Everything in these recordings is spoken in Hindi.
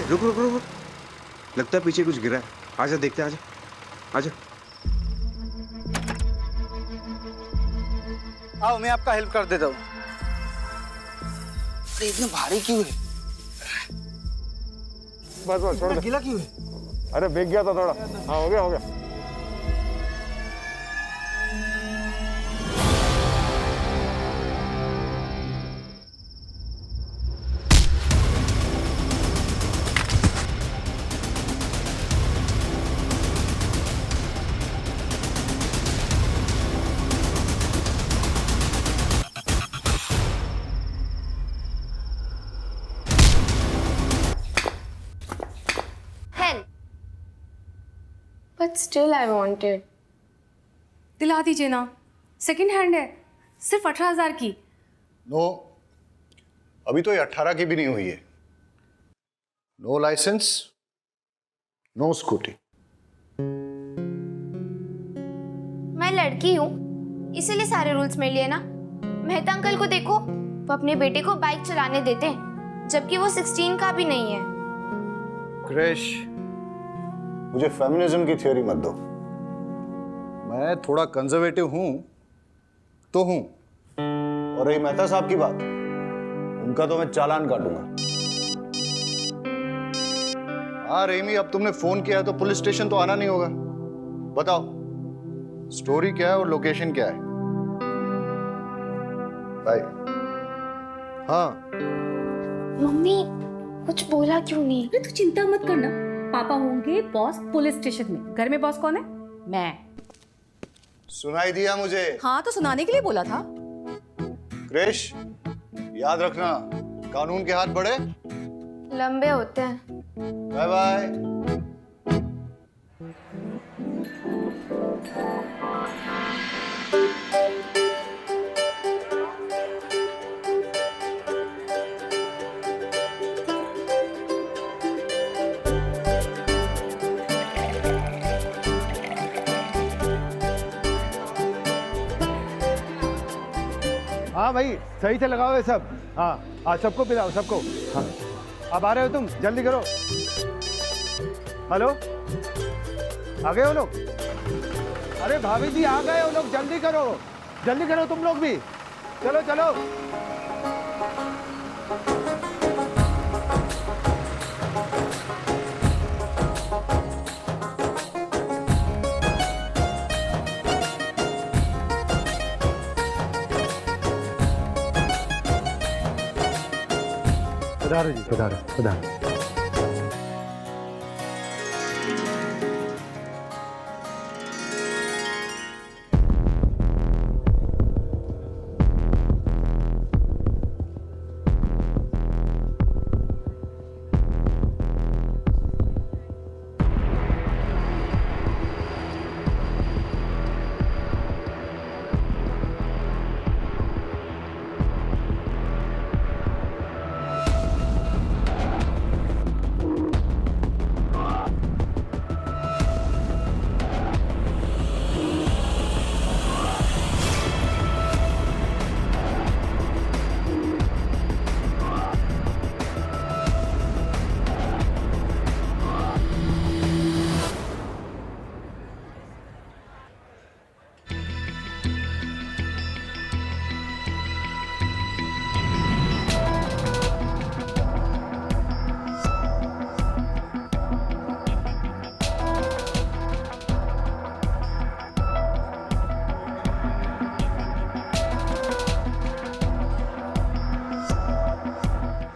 रुक रुक रुक रुक। लगता है पीछे कुछ गिरा है। आजा देखते हैं, आजा आजा। आओ मैं आपका हेल्प कर देता हूँ। अरे इतना भारी क्यों है? बस बस छोड़ दे। गीला क्यों है? अरे भीग गया था थोड़ा। हाँ हो गया हो गया। But still I wanted. दिला दीजिए ना, सेकंड हैंड है, सिर्फ 18,000 की। नो, अभी तो ये 18 की भी नहीं हुई है। No licence, no Scooty. मैं लड़की हूँ, इसीलिए सारे रूल्स मेरे लिए ना। मेहता अंकल को देखो, वो अपने बेटे को बाइक चलाने देते हैं, जबकि वो 16 का भी नहीं है। क्रिश, मुझे फेमिनिज्म की थ्योरी मत दो। मैं थोड़ा कंजर्वेटिव हूं तो हूं। और रही मेहता साहब की बात, उनका तो मैं चालान काटूंगा। हाँ रेमी, अब तुमने फोन किया है तो पुलिस स्टेशन तो आना नहीं होगा। बताओ स्टोरी क्या है और लोकेशन क्या है? बाय। हाँ मम्मी कुछ बोला क्यों नहीं? अरे तू चिंता मत करना, पापा होंगे बॉस पुलिस स्टेशन में। घर में बॉस कौन है? मैं। सुनाई दिया मुझे। हाँ तो सुनाने के लिए बोला था। क्रिश, याद रखना कानून के हाथ बड़े लंबे होते हैं। Bye bye. हाँ भाई सही से लगाओ ये सब। हाँ हाँ सबको पिलाओ सबको। हाँ अब आ रहे हो तुम, जल्दी करो। हेलो, आ गए हो लोग? अरे भाभी जी आ गए हो लोग, जल्दी करो तुम लोग भी। चलो चलो। पधारो जी, पधारो पधारो।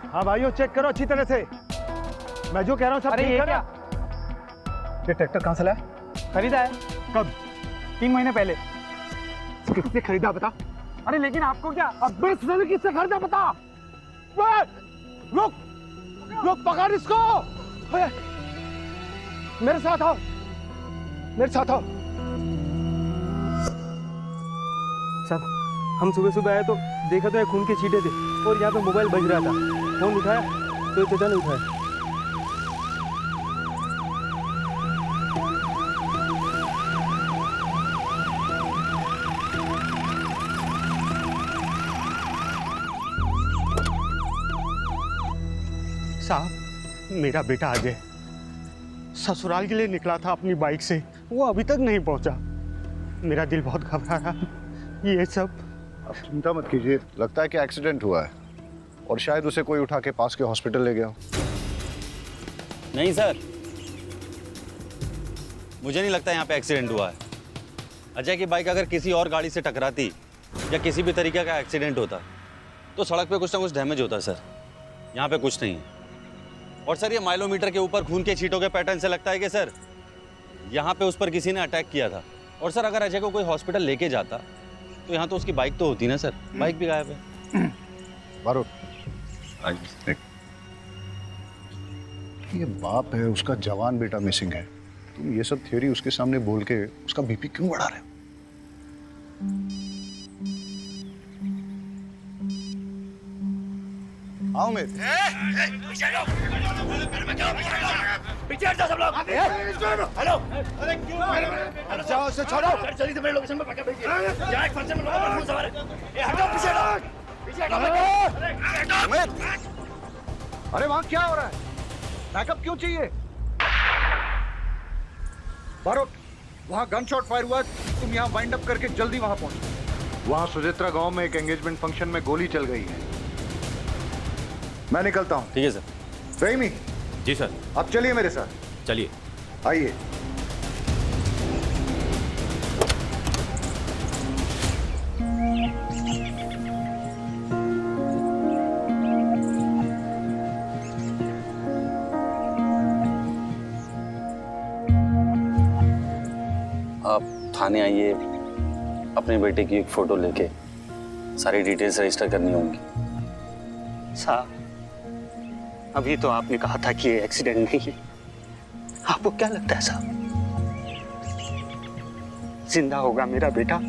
हाँ भाइयों चेक करो अच्छी तरह से, मैं जो कह रहा हूँ सब ठीक है। ये ट्रैक्टर कहाँ से लाया? खरीदा है। कब? 3 महीने पहले। किससे खरीदा बता? अरे लेकिन आपको क्या? अब किससे खरीदा बता? रुक रुक, पकड़ इसको। मेरे साथ आओ, मेरे साथ आओ। साहब हम सुबह सुबह आए तो देखा तो ये खून के छींटे थे और यहाँ पे मोबाइल बज रहा था। फोन उठाया तो ये चचा ने उठाया। साहब मेरा बेटा अजय ससुराल के लिए निकला था अपनी बाइक से, वो अभी तक नहीं पहुंचा। मेरा दिल बहुत घबरा रहा। ये सब आप चिंता मत कीजिए, लगता है कि एक्सीडेंट हुआ है और शायद उसे कोई उठा के पास के हॉस्पिटल ले गया हो। नहीं सर, मुझे नहीं लगता यहाँ पे एक्सीडेंट हुआ है। अजय की बाइक अगर किसी और गाड़ी से टकराती या किसी भी तरीके का एक्सीडेंट होता तो सड़क पे कुछ ना कुछ डैमेज होता सर। यहाँ पे कुछ नहीं है। और सर ये माइलोमीटर के ऊपर खून के छींटों के पैटर्न से लगता है कि सर यहाँ पे उस पर किसी ने अटैक किया था। और सर अगर अजय को कोई हॉस्पिटल लेके जाता तो यहाँ तो उसकी बाइक तो होती ना सर। बाइक भी गायब है। बारूद, ये बाप है, उसका जवान बेटा मिसिंग है, तुम ये सब थ्योरी उसके सामने बोल के उसका बीपी क्यों बढ़ा रहे हो? आओ मेरे जाओ से छोड़ो। अरे वहां क्या हो रहा है? बैकअप क्यों चाहिए? बारूद, वहां गन शॉट फायर हुआ, तुम यहाँ वाइंड अप करके जल्दी वहां पहुंचो। वहां सुजित्रा गांव में एक एंगेजमेंट फंक्शन में गोली चल गई है। मैं निकलता हूँ। ठीक है सर। रहीमी, जी सर। आप चलिए मेरे साथ। चलिए। आइए। आप थाने आइए, अपने बेटे की एक फोटो लेके सारी डिटेल्स रजिस्टर करनी होंगी। साहब, अभी तो आपने कहा था कि ये एक्सीडेंट नहीं है। आपको क्या लगता है साहब, जिंदा होगा मेरा बेटा?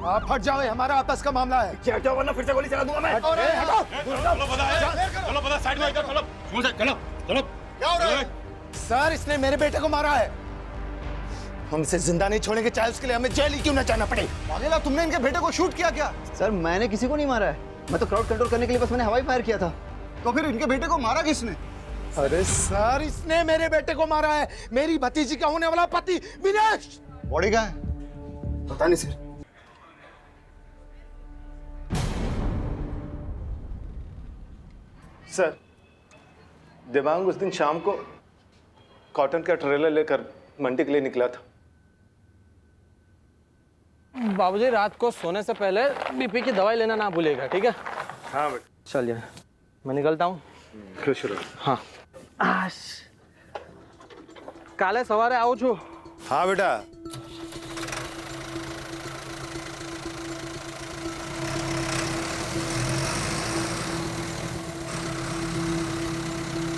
आप हट जाओ, ये हमारा आपस का मामला है। क्या क्या, वरना फिर से गोली चला दूंगा मैं। चलो साइड में चलो। क्या हो रहा है? सर, इसने मेरे बेटे को मारा है। हम इसे जिंदा नहीं छोड़ेंगे, चाहे उसके लिए हमें जेल ही क्यों न जाना पड़े। पागल, तुमने इनके बेटे को शूट किया क्या? सर, मैंने किसी को नहीं मारा है। मैं तो क्राउड कंट्रोल करने के लिए बस मैंने हवाई फायर किया था। तो फिर इनके बेटे को मारा किसने? अरे सर, इसने मेरे बेटे को मारा है। मेरी भतीजी का होने वाला पति विनेश। बॉडी कहाँ है? पता नहीं सर। सर, देवांग उस दिन शाम को कॉटन का ट्रेलर लेकर मंडी के लिए निकला था। बाबूजी, रात को सोने से पहले बीपी की दवाई लेना ना भूलिएगा, ठीक है? हाँ बेटा। चलिए, मैं निकलता हूँ। खुश रहो। हाँ। काले सवारे आऊँ छू। हाँ बेटा।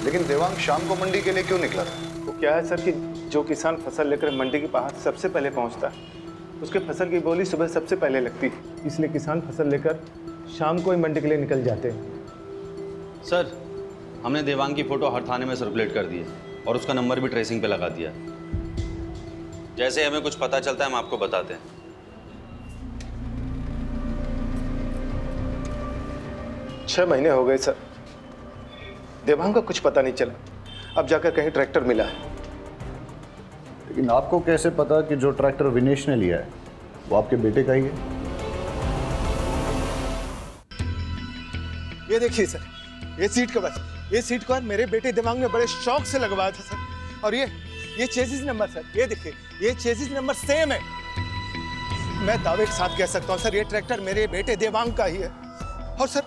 लेकिन देवांग शाम को मंडी के लिए क्यों निकला था? वो क्या है सर कि जो किसान फसल लेकर मंडी के पास सबसे पहले पहुंचता है, उसके फसल की बोली सुबह सबसे पहले लगती है, इसलिए किसान फसल लेकर शाम को ही मंडी के लिए निकल जाते हैं। सर, हमने देवांग की फोटो हर थाने में सर्कुलेट कर दी है और उसका नंबर भी ट्रेसिंग पे लगा दिया है। जैसे हमें कुछ पता चलता है हम आपको बताते हैं। 6 महीने हो गए सर, देवांग का कुछ पता नहीं चला। अब जाकर कहीं ट्रैक्टर मिला है। लेकिन आपको कैसे पता कि जो ट्रैक्टर विनेश ने लिया है वो आपके बेटे का ही है? ये देखिए सर, ये सीट कवर, ये सीट कवर मेरे बेटे देवांग ने बड़े शौक से लगवाया था सर। और ये चेसिस नंबर सर, ये देखिए, ये चेसिस नंबर सेम है। मैं दावे के साथ कह सकता हूँ सर, ये ट्रैक्टर मेरे बेटे देवांग का ही है। और सर,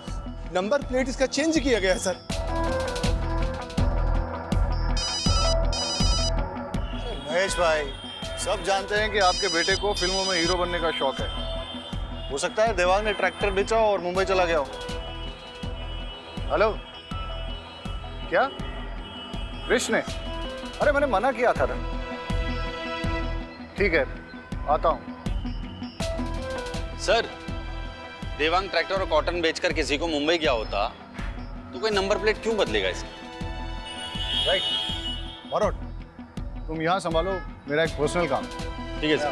नंबर प्लेट इसका चेंज किया गया है सर। महेश भाई, सब जानते हैं कि आपके बेटे को फिल्मों में हीरो बनने का शौक है। हो सकता है देवांग ने ट्रैक्टर बेचा और मुंबई चला गया हो। हेलो, क्या कृष्ण ने? अरे मैंने मना किया था ना। ठीक है, आता हूं। सर, देवांग ट्रैक्टर और कॉटन बेचकर किसी को मुंबई गया होता तो कोई नंबर प्लेट क्यों बदलेगा इसकी? राइट मारोट, तुम यहाँ संभालो, मेरा एक पर्सनल काम। ठीक है सर।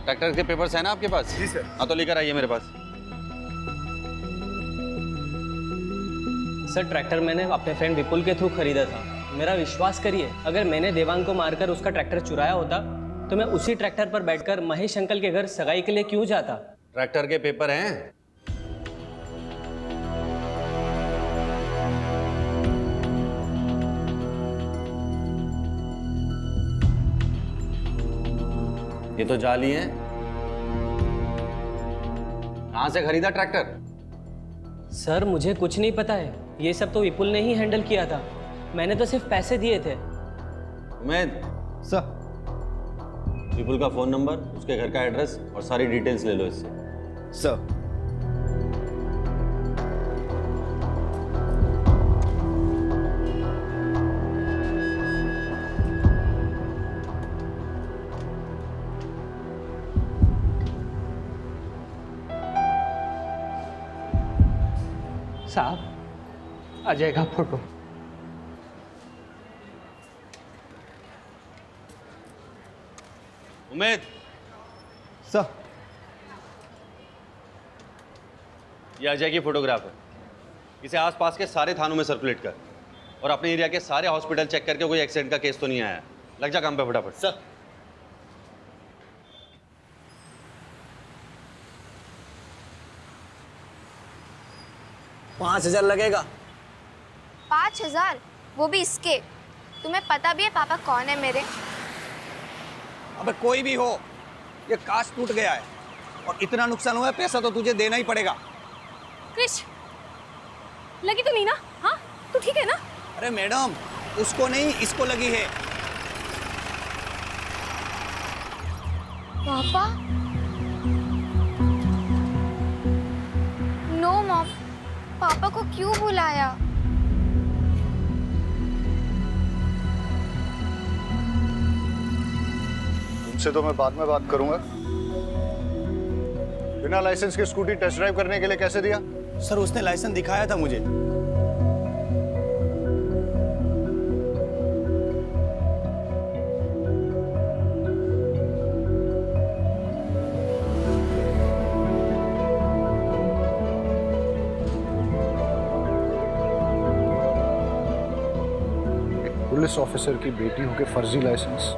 ट्रैक्टर के पेपर्स है ना आपके पास? जी सर। हाँ तो लेकर आइए मेरे पास। सर ट्रैक्टर मैंने अपने फ्रेंड विपुल के थ्रू खरीदा था। मेरा विश्वास करिए, अगर मैंने देवांग को मारकर उसका ट्रैक्टर चुराया होता तो मैं उसी ट्रैक्टर पर बैठकर महेश अंकल के घर सगाई के लिए क्यों जाता? ट्रैक्टर के पेपर हैं? ये तो जाली हैं। कहां से खरीदा ट्रैक्टर? सर मुझे कुछ नहीं पता है, ये सब तो विपुल ने ही हैंडल किया था। मैंने तो सिर्फ पैसे दिए थे। उमेद, सर। विपुल का फोन नंबर, उसके घर का एड्रेस और सारी डिटेल्स ले लो इससे। सर। साहब आ जाएगा फोटो। उमेद, सर। ये अजय की फोटोग्राफ है। इसे आसपास के सारे थानों में सर्कुलेट कर और अपने एरिया के सारे हॉस्पिटल चेक करके कोई एक्सीडेंट का केस तो नहीं आया। लग जा काम पे फटाफट। सर। $5,000 लगेगा। 5,000? वो भी इसके? तुम्हें पता भी है पापा कौन है मेरे? अबे कोई भी हो, ये कांच टूट गया है और इतना नुकसान हुआ है, पैसा तो तुझे देना ही पड़ेगा। क्रिश, लगी तो नहीं ना? हाँ तू ठीक है ना? अरे मैडम, उसको नहीं, इसको लगी है। पापा? नो मॉम, पापा को क्यों बुलाया? तुमसे तो मैं बाद में बात करूंगा। बिना लाइसेंस के स्कूटी टेस्ट ड्राइव करने के लिए कैसे दिया? सर उसने लाइसेंस दिखाया था मुझे। एक पुलिस ऑफिसर की बेटी होके फर्जी लाइसेंस।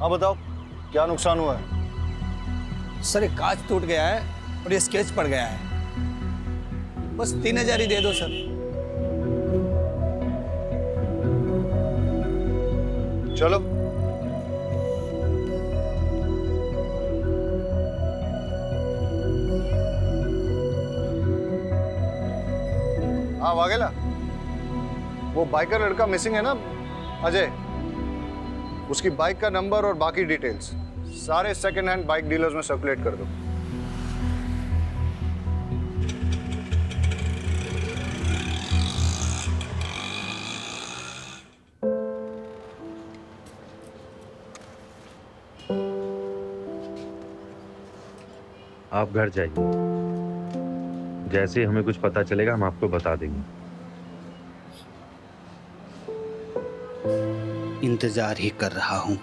हाँ बताओ, क्या नुकसान हुआ है? सर एक कांच टूट गया है और ये स्केच पड़ गया है। बस 3,000 ही दे दो सर। चलो। हाँ वाघेला, वो बाइकर लड़का मिसिंग है ना, अजय, उसकी बाइक का नंबर और बाकी डिटेल्स सारे सेकंड हैंड बाइक डीलर्स में सर्कुलेट कर दो। आप घर जाइए, जैसे ही हमें कुछ पता चलेगा हम आपको बता देंगे। इंतजार ही कर रहा हूं,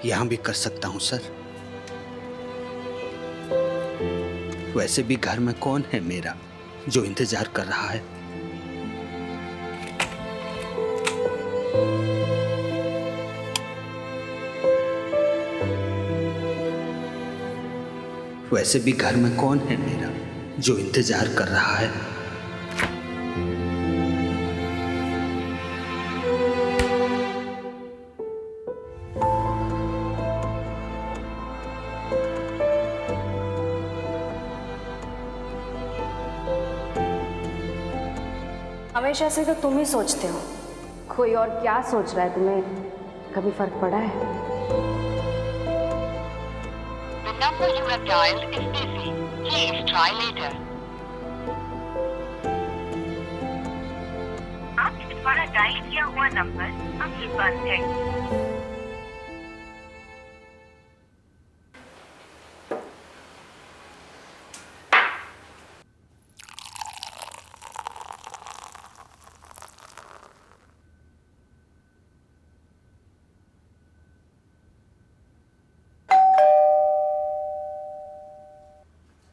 यहां भी कर सकता हूं सर। वैसे भी घर में कौन है मेरा जो इंतजार कर रहा है? वैसे भी घर में कौन है मेरा जो इंतजार कर रहा है? हमेशा से तो तुम ही सोचते हो, कोई और क्या सोच रहा है तुम्हें कभी फर्क पड़ा है? The number you have dialed is busy. Please try later. आपके द्वारा डायल किया हुआ नंबर अभी बंद है।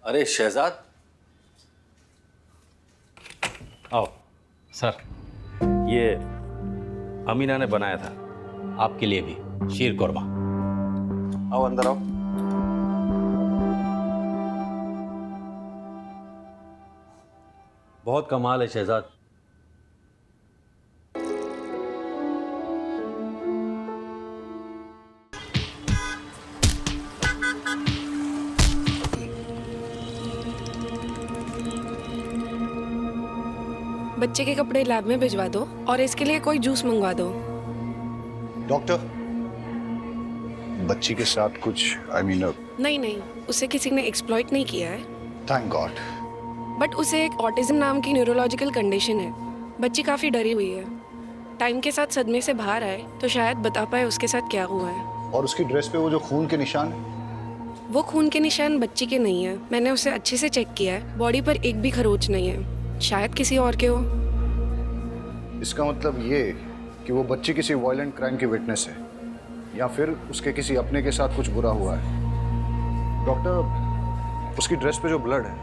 अरे शहजाद, आओ। सर, ये अमीना ने बनाया था आपके लिए भी शीर कोरमा। आओ अंदर आओ। बहुत कमाल है शहजाद। बच्चे के कपड़े लैब में भिजवा दो और इसके लिए कोई जूस मंगवा दो। डॉक्टर, बच्ची के साथ कुछ नहीं नहीं, उसे किसी ने एक्सप्लॉइट नहीं किया है। Thank God. बट उसे एक ऑटिज्म नाम की न्यूरोलॉजिकल कंडीशन है। बच्ची काफ़ी डरी हुई है। टाइम के साथ सदमे से बाहर आए तो शायद बता पाए उसके साथ क्या हुआ है। और उसकी ड्रेस पे वो जो खून के निशान है? वो खून के निशान बच्ची के नहीं है। मैंने उसे अच्छे से चेक किया है। बॉडी पर एक भी खरोच नहीं है। शायद किसी और के हो। इसका मतलब ये कि वो बच्ची किसी वायलेंट क्राइम की विटनेस है या फिर उसके किसी अपने के साथ कुछ बुरा हुआ है। डॉक्टर, उसकी ड्रेस पे जो ब्लड है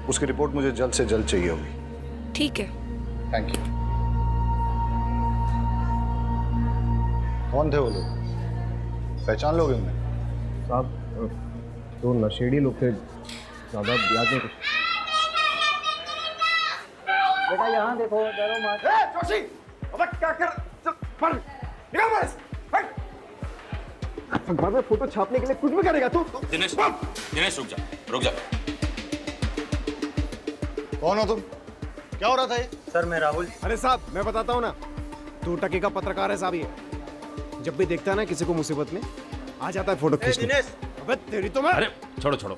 उसकी रिपोर्ट मुझे जल्द से जल्द चाहिए होगी। ठीक है। Thank you. कौन थे वो लोग? पहचान लोगे उन्हें? साहब, तो नशेड़ी लोग थे, ज़्यादा याद नहीं कुछ। बेटा यहाँ देखो, डरो मत। जोशी, अबे क्या कर? चल, मार, निकाल मार इसे, हट। अखबार में फोटो छापने के लिए कुछ भी करेगा तू? दिनेश, दिनेश रुक जा, रुक जा। कौन हो तुम? क्या हो रहा था ये? सर मैं राहुल। अरे साहब, मैं बताता हूँ ना, 2 टके का पत्रकार है साहब ये। जब भी देखता है ना किसी को मुसीबत में, आ जाता है फोटो खींचने। दिनेश, अबे तेरी तो मैं। अरे छोड़ो छोड़ो,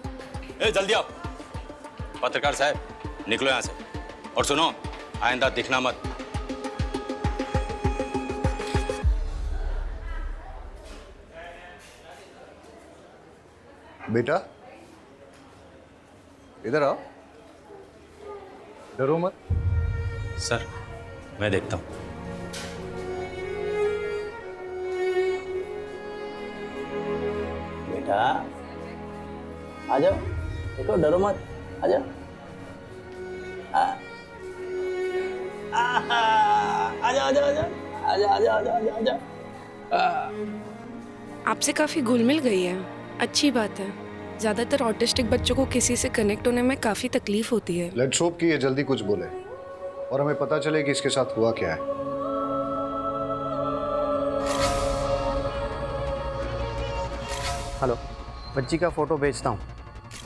ए जल्दी आओ। पत्रकार साहब, निकलो यहाँ से। और सुनो, आइंदा दिखना मत। बेटा इधर आओ, डरो मत। सर, मैं देखता हूँ। बेटा आ जाओ, देखो डरो मत, आ जाओ। आजा आजा आजा आजा आजा आजा आजा आजा। आपसे काफ़ी घुल मिल गई है। अच्छी बात है। ज़्यादातर ऑटिस्टिक बच्चों को किसी से कनेक्ट होने में काफ़ी तकलीफ होती है। लेट्स होप कि ये जल्दी कुछ बोले और हमें पता चले कि इसके साथ हुआ क्या है। हेलो, बच्ची का फ़ोटो भेजता हूँ।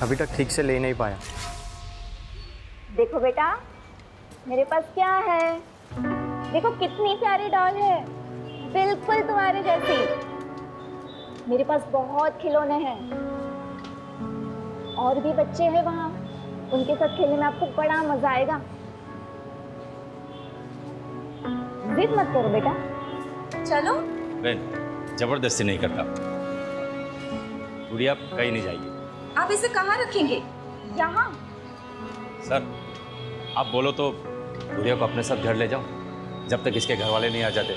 अभी तक ठीक से ले नहीं पाया। देखो बेटा, मेरे पास क्या है। देखो कितनी प्यारी डॉल है, बिल्कुल तुम्हारे जैसी। मेरे पास बहुत खिलौने हैं, और भी बच्चे हैं वहाँ, उनके साथ खेलने में आपको बड़ा मजा आएगा। जिद मत करो बेटा, चलो। बहन, जबरदस्ती नहीं करता। गुड़िया कहीं नहीं जाएगी। आप इसे कहाँ रखेंगे? यहाँ। सर, आप बोलो तो गुड़िया को अपने साथ घर ले जाओ, जब तक इसके घर वाले नहीं आ जाते।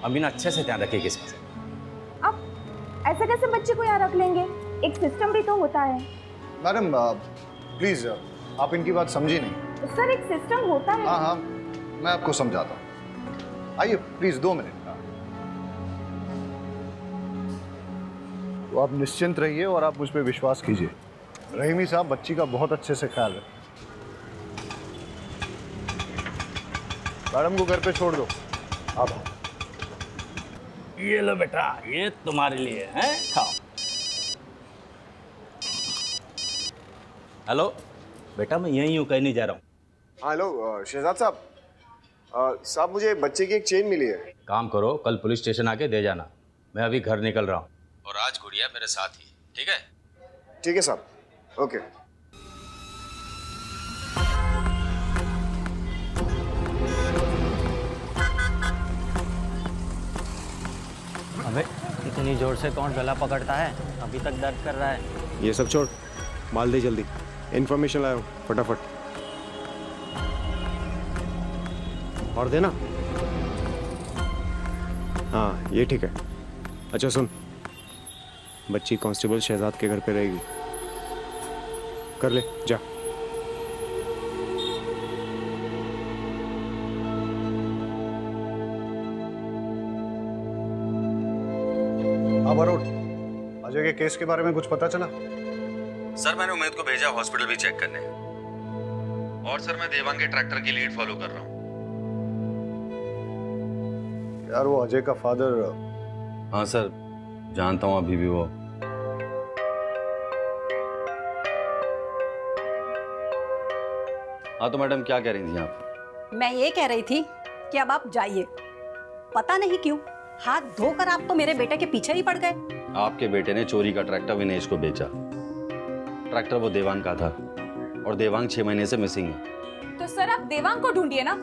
अमीना अच्छे से ध्यान रखेगी इसका। अब ऐसे कैसे बच्चे को यहाँ रख लेंगे? एक सिस्टम भी तो होता है। मैडम प्लीज, आप इनकी बात समझी नहीं। सर, एक सिस्टम होता है। हाँ हाँ, मैं आपको समझाता हूँ। आइए प्लीज, 2 मिनट। तो आप निश्चिंत रहिए और आप मुझ पर विश्वास कीजिए। रहीमी साहब बच्ची का बहुत अच्छे से ख्याल रखें। मैडम को घर पे छोड़ दो। आप ये लो बेटा, ये तुम्हारे लिए है, खाओ। हेलो बेटा, मैं यहीं हूँ, कहीं नहीं जा रहा हूँ। हेलो शहजाद साहब, साहब मुझे बच्चे की एक चेन मिली है। काम करो, कल पुलिस स्टेशन आके दे जाना। मैं अभी घर निकल रहा हूँ और आज गुड़िया मेरे साथ ही, ठीक है? ठीक है साहब, ओके। अबे इतनी जोर से कौन गला पकड़ता है? अभी तक दर्द कर रहा है। ये सब छोड़, माल दे जल्दी। इन्फॉर्मेशन लाओ फटाफट। और देना। हाँ ये ठीक है। अच्छा सुन, बच्ची कांस्टेबल शहजाद के घर पे रहेगी। कर ले जा। हाँ वरुण, अजय के केस के बारे में कुछ पता चला? सर मैंने उमेद को भेजा हॉस्पिटल भी चेक करने, और सर मैं देवांग के ट्रैक्टर की लीड फॉलो कर रहा हूँ। यार वो अजय का फादर। हाँ सर जानता हूँ अभी भी वो। हाँ तो मैडम क्या कह रही थी आप? मैं ये कह रही थी कि अब आप जाइए। पता नहीं क्यों हाथ धोकर आप तो मेरे बेटे के पीछे ही पड़ गए। आपके बेटे ने चोरी का ट्रैक्टर विनेश को बेचा। ट्रैक्टर वो देवांग का था और देवांग 6 महीने से मिसिंग है। तो सर आप देवांग को ढूंढिए ना,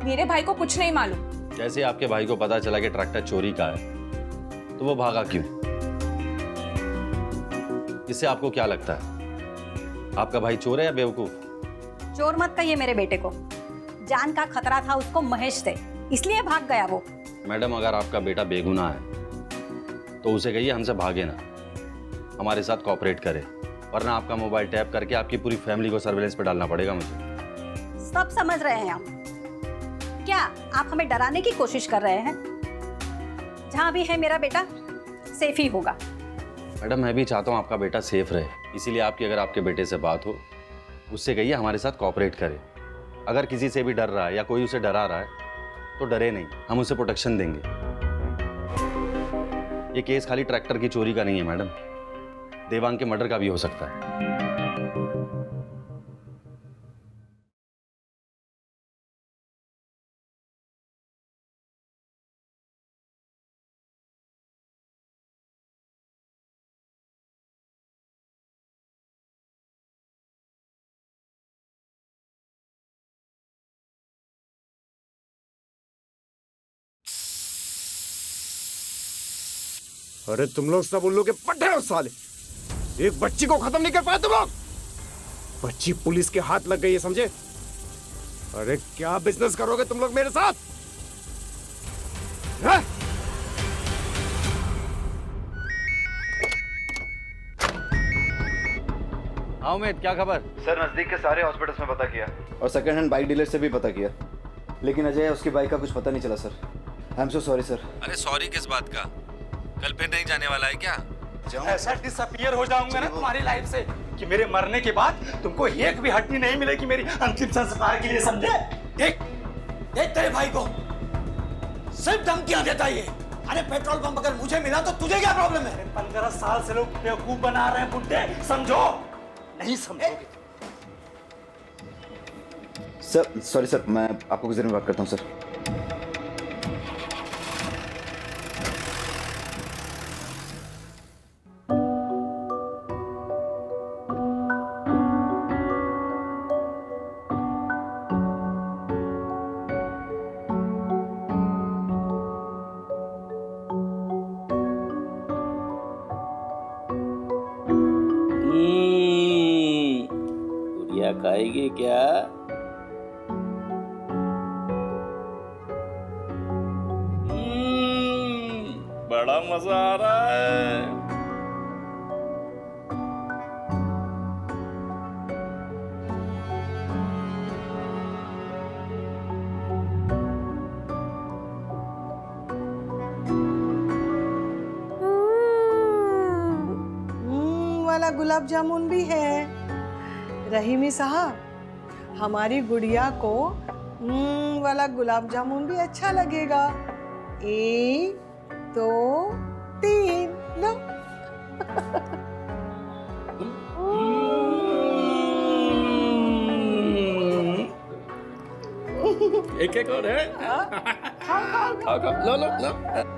मेरे भाई को कुछ नहीं मालूम। जैसे आपके भाई को पता चला कि ट्रैक्टर चोरी का है तो वो भागा क्यों? इससे आपको क्या लगता है, आपका भाई चोर है या बेवकूफ? चोर मत कहिए मेरे बेटे को। जान का खतरा था उसको महेश से, इसलिए भाग गया वो। मैडम अगर आपका बेटा बेगुनाह है तो उसे कहिए हमसे भागे ना, हमारे साथ कोऑपरेट करे, वरना आपका मोबाइल टैप करके आपकी पूरी फैमिली को सर्विलेंस पे डालना पड़ेगा मुझे। सब समझ रहे हैं हम। क्या आप हमें डराने की कोशिश कर रहे हैं? जहां भी है मेरा बेटा सेफ ही होगा। मैडम मैं भी चाहता हूँ आपका बेटा सेफ रहे, इसीलिए आपकी अगर आपके बेटे से बात हो उससे कहिए हमारे साथ कोऑपरेट करे। अगर किसी से भी डर रहा है या कोई उसे डरा रहा है तो डरे नहीं, हम उसे प्रोटेक्शन देंगे। ये केस खाली ट्रैक्टर की चोरी का नहीं है मैडम, देवांग के मर्डर का भी हो सकता है। अरे तुम लोग सब उल्लू के पट्टे हो साले। एक बच्ची को खत्म नहीं कर पाए तुम लोग। बच्ची पुलिस के हाथ लग गई है, समझे? अरे क्या बिजनेस करोगे तुम लोग मेरे साथ? है? हाँ उमेद क्या खबर? सर नजदीक के सारे हॉस्पिटल्स में पता किया और सेकंड हैंड बाइक डीलर से भी पता किया, लेकिन अजय उसकी बाइक का कुछ पता नहीं चला sir. I am so sorry sir. अरे सॉरी किस बात का? कल फिर नहीं जाने वाला है क्या? ऐसा डिसअपीयर हो जाऊंगा ना तुम्हारी लाइफ से कि मेरे मरने के बाद तुमको एक भी हड्डी नहीं मिलेगी मेरी अंतिम संस्कार के लिए, समझे? देख देख तेरे भाई को सिर्फ धमकियां देता ये। अरे पेट्रोल पंप अगर मुझे मिला तो तुझे क्या प्रॉब्लम है? 15 साल से लोग बेवकूफ बना रहे हैं बुड्ढे, समझो? नहीं समझोगे। सर सॉरी सर, मैं आपको कुछ देर में बात करता हूँ सर। खाएगी क्या? बड़ा मजा आ रहा है। वाला गुलाब जामुन भी है। रहीमी साहब, हमारी गुड़िया को वाला गुलाब जामुन भी अच्छा लगेगा। 1 2 3 लो। एक एक और है। खाओ खाओ, लो लो लो।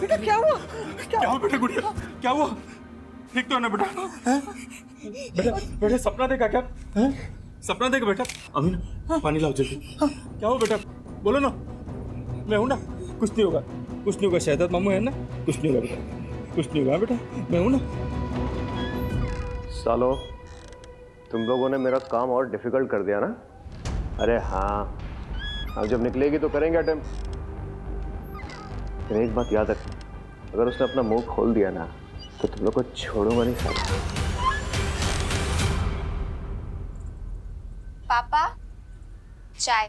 बेटा क्या हुआ? क्या हुआ बेटा गुड़िया? क्या हुआ? ठीक तो है ना बेटा? बेटा बेटा सपना देखा क्या? सपना देखा बेटा? अमीन पानी लाओ जल्दी। क्या हुआ बेटा? बोलो ना। मैं हूं ना, कुछ नहीं होगा, कुछ नहीं होगा। शहजाद मामू है ना, कुछ नहीं होगा बेटा, कुछ नहीं होगा बेटा, मैं हूं ना। सालो, तुम लोगों ने मेरा काम और डिफिकल्ट कर दिया ना? अरे हाँ, अब जब निकलेगी तो करेंगे अटेम्प्ट। लेकिन एक बात याद रख, अगर उसने अपना मुंह खोल दिया ना तो तुम लोग को छोड़ूंगा नहीं साला। पापा चाय।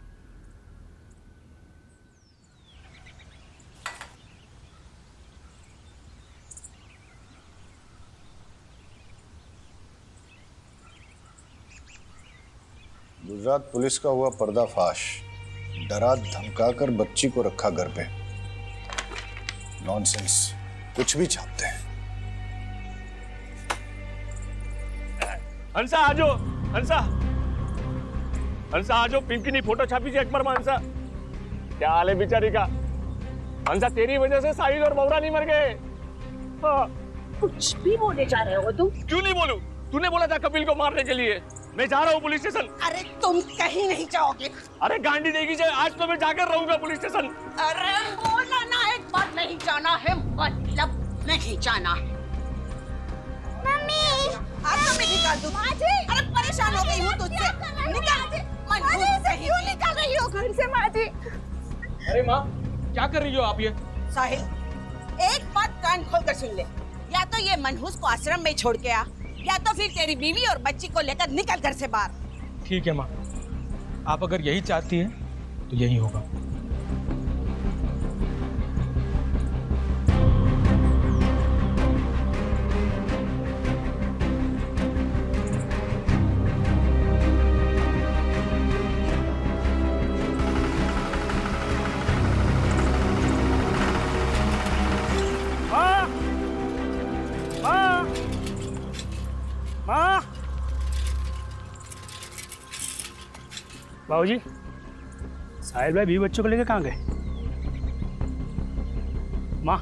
गुजरात पुलिस का हुआ पर्दाफाश। डरा धमकाकर बच्ची को रखा घर पे। नॉनसेंस, कुछ भी छापते हैं। हंसा आजो, हंसा हंसा आजो, पिंकी ने फोटो छापी थी अकबर में। हंसा क्या हाल है बेचारी का? हंसा तेरी वजह से साहिल और बौरा नहीं मर गए। हाँ। कुछ भी बोले जा रहे हो तुम? क्यों नहीं बोलूं? तूने बोला था कपिल को मारने के लिए। मैं जा रहा हूँ पुलिस स्टेशन। अरे तुम कहीं नहीं जाओगे। अरे गांडी देगी जाए, आज तो मैं जाकर रहूंगा पुलिस स्टेशन। अरे बोला ना, एक बार नहीं जाना है मतलब नहीं जाना। मम्मी आज तो मैं निकाल दूँ। अरे परेशान हो गई हूँ तुझसे। निकाल। क्यों निकाल रही हो घर से माँ जी? अरे माँ क्या कर रही हो आप ये? साहिल एक बात कान खोल कर सुन ले, या तो ये मनहूस को आश्रम में छोड़ के आ, या तो फिर तेरी बीवी और बच्ची को लेकर निकल घर से बाहर। ठीक है माँ, आप अगर यही चाहती हैं तो यही होगा। बाबूजी, साहिल भाई 20 बच्चों को लेकर कहाँ गए? माँ,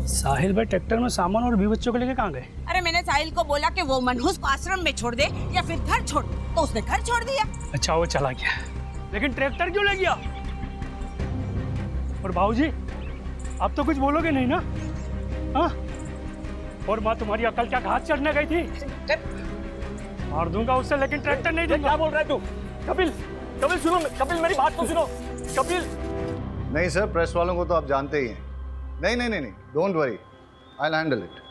साहिल भाई ट्रैक्टर में सामान और 20 बच्चों को लेकर कहाँ गए? अरे मैंने साहिल को बोला कि वो मनहूस को आश्रम में छोड़ दे या फिर घर छोड़, तो उसने घर छोड़ दिया। अच्छा वो चला गया, लेकिन ट्रैक्टर क्यों ले गया? और बाबूजी आप तो कुछ बोलोगे नहीं ना? हाँ? और माँ तुम्हारी अकल क्या घास चढ़ने गई थी? मार दूंगा उससे, लेकिन ट्रैक्टर नहीं दूंगा। क्या बोल रहा है तू? कपिल, कपिल सुनो, कपिल मेरी बात तो सुनो। कपिल नहीं सर, प्रेस वालों को तो आप जानते ही हैं। नहीं नहीं नहीं नहीं, don't worry, I will handle it.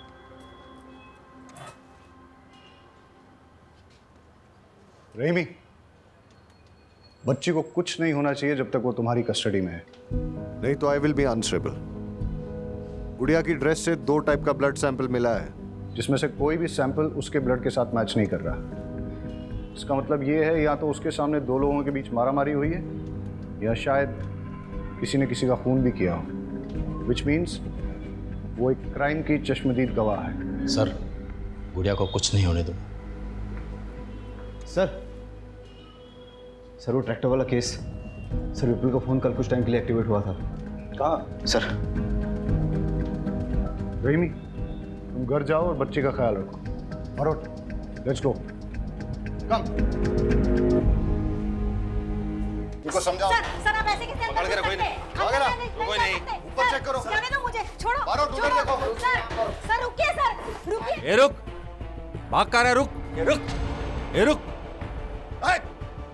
Rahimi, बच्ची को कुछ नहीं होना चाहिए जब तक वो तुम्हारी कस्टडी में है, नहीं तो आई विल बी आंसरेबल। गुड़िया की ड्रेस से 2 टाइप का ब्लड सैंपल मिला है, जिसमें से कोई भी सैंपल उसके ब्लड के साथ मैच नहीं कर रहा। इसका मतलब ये है या तो उसके सामने 2 लोगों के बीच मारामारी हुई है, या शायद किसी ने किसी का खून भी किया हो, विच मीन्स वो एक क्राइम की चश्मदीद गवाह है। सर, गुड़िया को कुछ नहीं होने दो। सर वो ट्रैक्टर वाला केस, सर विपुल का फोन कल कुछ टाइम के लिए एक्टिवेट हुआ था। कहाँ? सर रहीमी, तुम घर जाओ और बच्ची का ख्याल रखो। Marot, let's go. कम। इनको समझाओ। सर आप ऐसे कैसे पकड़ के रखो इन्हें। वगैरह कोई नहीं, ऊपर चेक करो। जाने दो मुझे, छोड़ो। मारो, उधर देखो। सर रुकिए, सर रुकिए। ए रुक, भाग कर रहा है, रुक, ए रुक, ए रुक,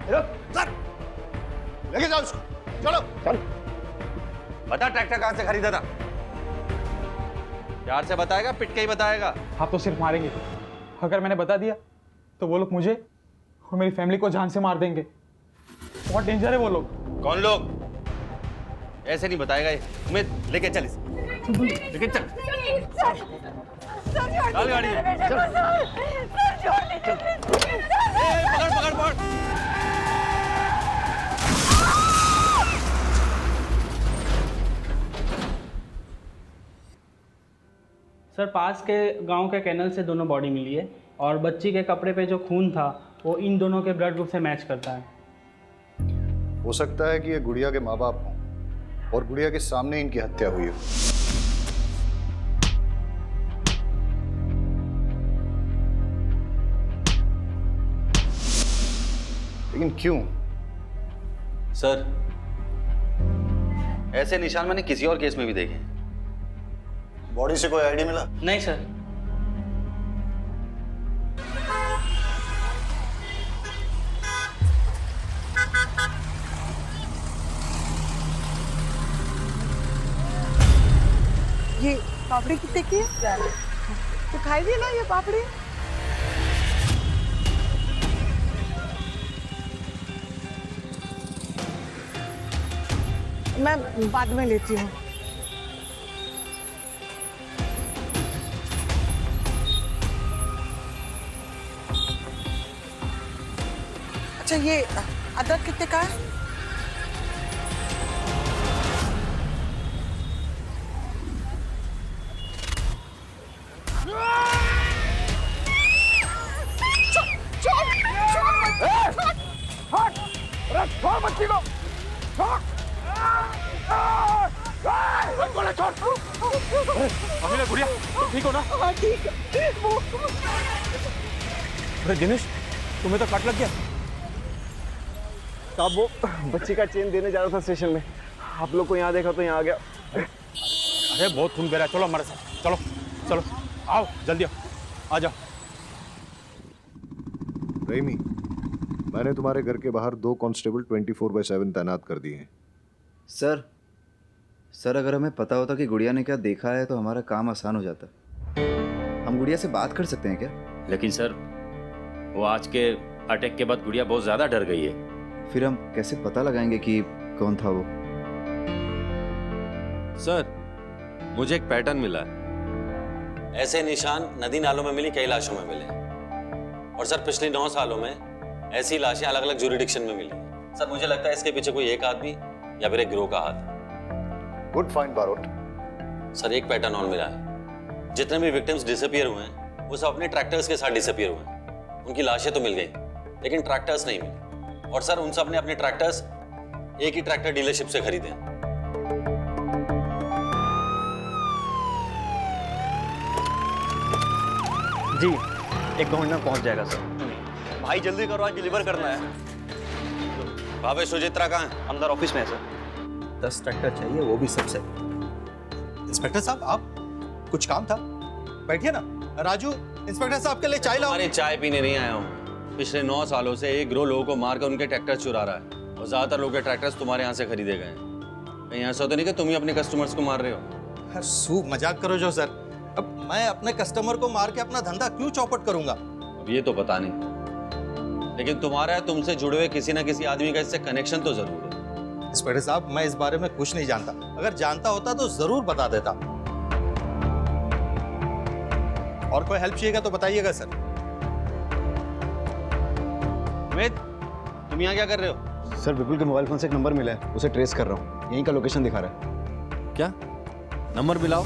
रुक, सर लेके जाओ इसको, चलो चल। बता ट्रैक्टर कहाँ से खरीदा था? प्यार से बताएगा, पिट के ही बताएगा? आप तो सिर्फ मारेंगे, अगर मैंने बता दिया तो वो लोग मुझे और मेरी फैमिली को जान से मार देंगे। बहुत डेंजर है वो लोग। कौन लोग? ऐसे नहीं बताएगा ये। तुम्हें लेके चल इसे, लेके चल। चल गाड़ी में। पकड़ पकड़ पकड़। सर पास के गांव के कैनल से दोनों बॉडी मिली है और बच्ची के कपड़े पे जो खून था वो इन दोनों के ब्लड ग्रुप से मैच करता है। हो सकता है कि ये गुड़िया के माँ बाप हों और गुड़िया के सामने इनकी हत्या हुई हो। लेकिन क्यों? सर, ऐसे निशान मैंने किसी और केस में भी देखे हैं। बॉडी से कोई आईडी मिला? नहीं सर। ये पापड़ी कितने की है? तो खाएगी ना ये पापड़ी? मैं बाद में लेती हूँ। अच्छा ये अदरक कितने का है? छोड़ बच्ची को, छोड़। अमीना, गुड़िया, तुम ठीक हो ना? हाँ ठीक है। अरे दिनेश, तुम्हें तो कट लग गया। साहब वो बच्ची का चेन देने जा रहा था स्टेशन में, आप लोग को यहाँ देखा तो यहाँ आ गया। अरे बहुत खून बह रहा है, चलो हमारे साथ, चलो चलो, आओ जल्दी आओ, आ जाओ। रहीमी, मैंने तुम्हारे घर के बाहर 2 कांस्टेबल 24/7 तैनात कर दिए हैं। सर अगर हमें पता होता कि गुड़िया ने क्या देखा है तो हमारा काम आसान हो जाता। हम गुड़िया से बात कर सकते हैं क्या? लेकिन सर, वो आज के अटैक के बाद गुड़िया बहुत ज़्यादा डर गई है। फिर हम कैसे पता लगाएंगे कि कौन था वो? सर, मुझे एक पैटर्न मिला है। ऐसे निशान नदी नालों में मिली कई लाशों में मिले, और सर पिछले 9 सालों में ऐसी लाशें अलग अलग ज्यूरिडिक्शन में मिली। सर मुझे लगता है इसके पीछे कोई एक आदमी या फिर एक गिरोह का हाथ है। Good find Barot. सर एक पैटर्न और मिला है, जितने भी विक्टिम्स डिसअपियर हुए हैं वो सब अपने ट्रैक्टर्स के साथ डिसअपियर हुए हैं। उनकी लाशें तो मिल गई, लेकिन ट्रैक्टर्स नहीं मिले। और सर उन सब ने अपने ट्रैक्टर्स एक ही ट्रैक्टर डीलरशिप से खरीदे हैं। जी, 1-2 मिनट में पहुंच जाएगा सर। भाई जल्दी करो, आज डिलीवर करना है। भावे सुचित्रा कहाँ है? अंदर ऑफिस में है सर। 10 ट्रैक्टर चाहिए, वो भी सबसे। इंस्पेक्टर साहब, आप कुछ काम था? बैठिए ना। राजू, इंस्पेक्टर साहब के लिए चाय लाओ। अरे चाय पीने नहीं आया हूँ। पिछले 9 सालों से एक गिरोह लोगों को मारकर उनके ट्रैक्टर चुरा रहा है, और ज्यादातर लोगों के ट्रैक्टर्स तुम्हारे यहाँ से खरीदे गए हैं। कहीं ऐसा तो नहीं कि तुम ही अपने कस्टमर्स को मार रहे हो? सूप मजाक करो जो सर। अब मैं अपने कस्टमर को मार के अपना धंधा क्यों चौपट करूंगा? अब ये तो पता नहीं, लेकिन तुम्हारा तुमसे जुड़े हुए किसी ना किसी आदमी का इससे कनेक्शन तो जरूर है। इंस्पेक्टर साहब, मैं इस बारे में कुछ नहीं जानता। अगर जानता होता तो जरूर बता देता। और कोई हेल्प चाहिएगा तो बताइएगा सर। अमित, तुम यहाँ क्या कर रहे हो? सर विपुल के मोबाइल फोन से एक नंबर मिला है, उसे ट्रेस कर रहा हूँ। यहीं का लोकेशन दिखा रहा है। क्या नंबर मिलाओ?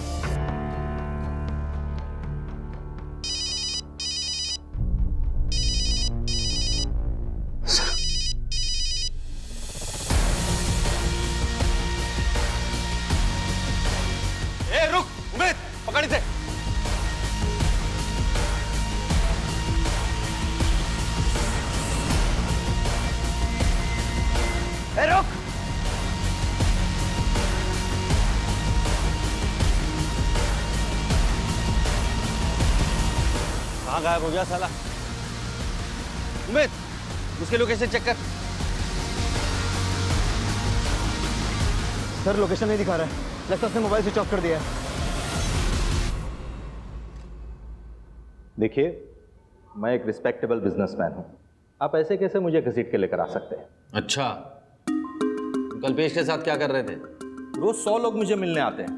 रुक, उमेद, पकड़ इसे। रुक। कहाँ गायब हो गया साला? उमेद, उसके लोकेशन चेक कर। सर लोकेशन नहीं दिखा रहा है, लगता है उसने मोबाइल स्विच ऑफ कर दिया है। देखिए, मैं एक रिस्पेक्टेबल बिजनेसमैन हूं। आप ऐसे कैसे मुझे घसीट के लेकर आ सकते हैं? अच्छा, कल्पेश के साथ क्या कर रहे थे? रोज 100 लोग मुझे मिलने आते हैं।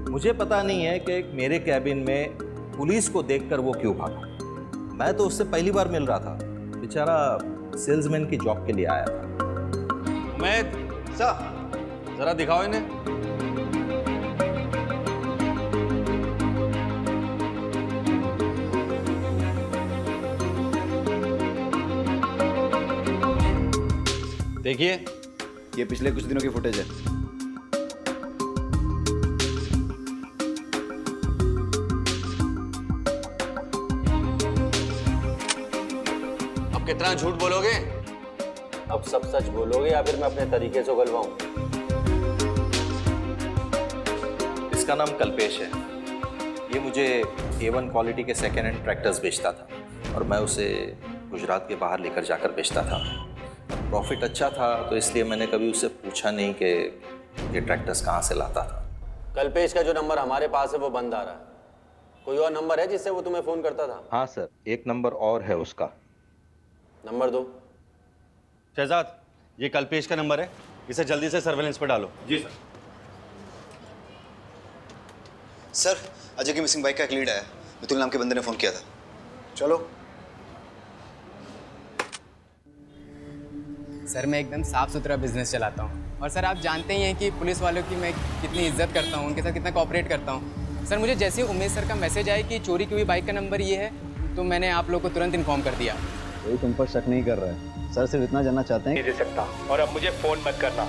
मुझे पता नहीं है कि मेरे कैबिन में पुलिस को देखकर वो क्यों भागा। मैं तो उससे पहली बार मिल रहा था, बेचारा सेल्समैन की जॉब के लिए आया था। उमेद, जरा दिखाओ इन्हें। देखिए, ये पिछले कुछ दिनों की फुटेज है। अब कितना झूठ बोलोगे? अब सब सच बोलोगे या फिर मैं अपने तरीके से उगलवाऊं? इसका नाम कल्पेश है। ये मुझे A1 क्वालिटी के सेकेंड हैंड ट्रैक्टर्स बेचता था और मैं उसे गुजरात के बाहर लेकर जाकर बेचता था। प्रॉफिट अच्छा था तो इसलिए मैंने कभी उससे पूछा नहीं कि ये ट्रैक्टर्स कहाँ से लाता था। कल्पेश का जो नंबर हमारे पास है वो बंद आ रहा है। कोई और नंबर है जिससे वो तुम्हें फोन करता था? हाँ सर, एक नंबर और है उसका। नंबर दो। शहजाद, ये कल्पेश का नंबर है, इसे जल्दी से सर्वेलेंस पर डालो। जी सर। सर, अजय की मिसिंग बाइक का एक लीड आया। मितुल नाम के बंदे ने फोन किया था। चलो। सर, मैं एकदम साफ सुथरा बिजनेस चलाता हूँ और सर आप जानते ही हैं कि पुलिस वालों की मैं कितनी इज्जत करता हूँ, उनके साथ कितना कोऑपरेट करता हूँ। सर, मुझे जैसे ही उमेश सर का मैसेज आया कि चोरी की हुई बाइक का नंबर ये है, तो मैंने आप लोग को तुरंत इन्फॉर्म कर दिया। कोई तुम पर शक नहीं कर रहा है। सर सिर्फ इतना जानना चाहते हैं। नहीं दे सकता और अब मुझे फोन मत करना।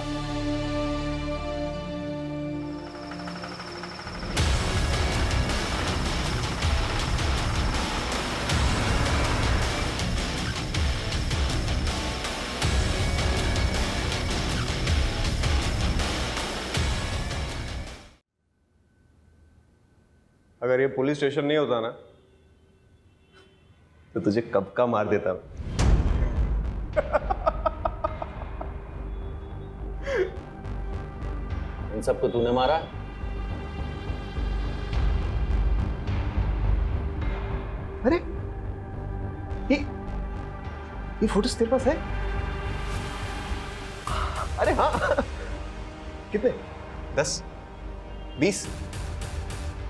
अगर ये पुलिस स्टेशन नहीं होता ना तो तुझे कब का मार देता। इन सबको तूने मारा? अरे ये फोटोज तेरे पास है? अरे हाँ। कितने? 10 20?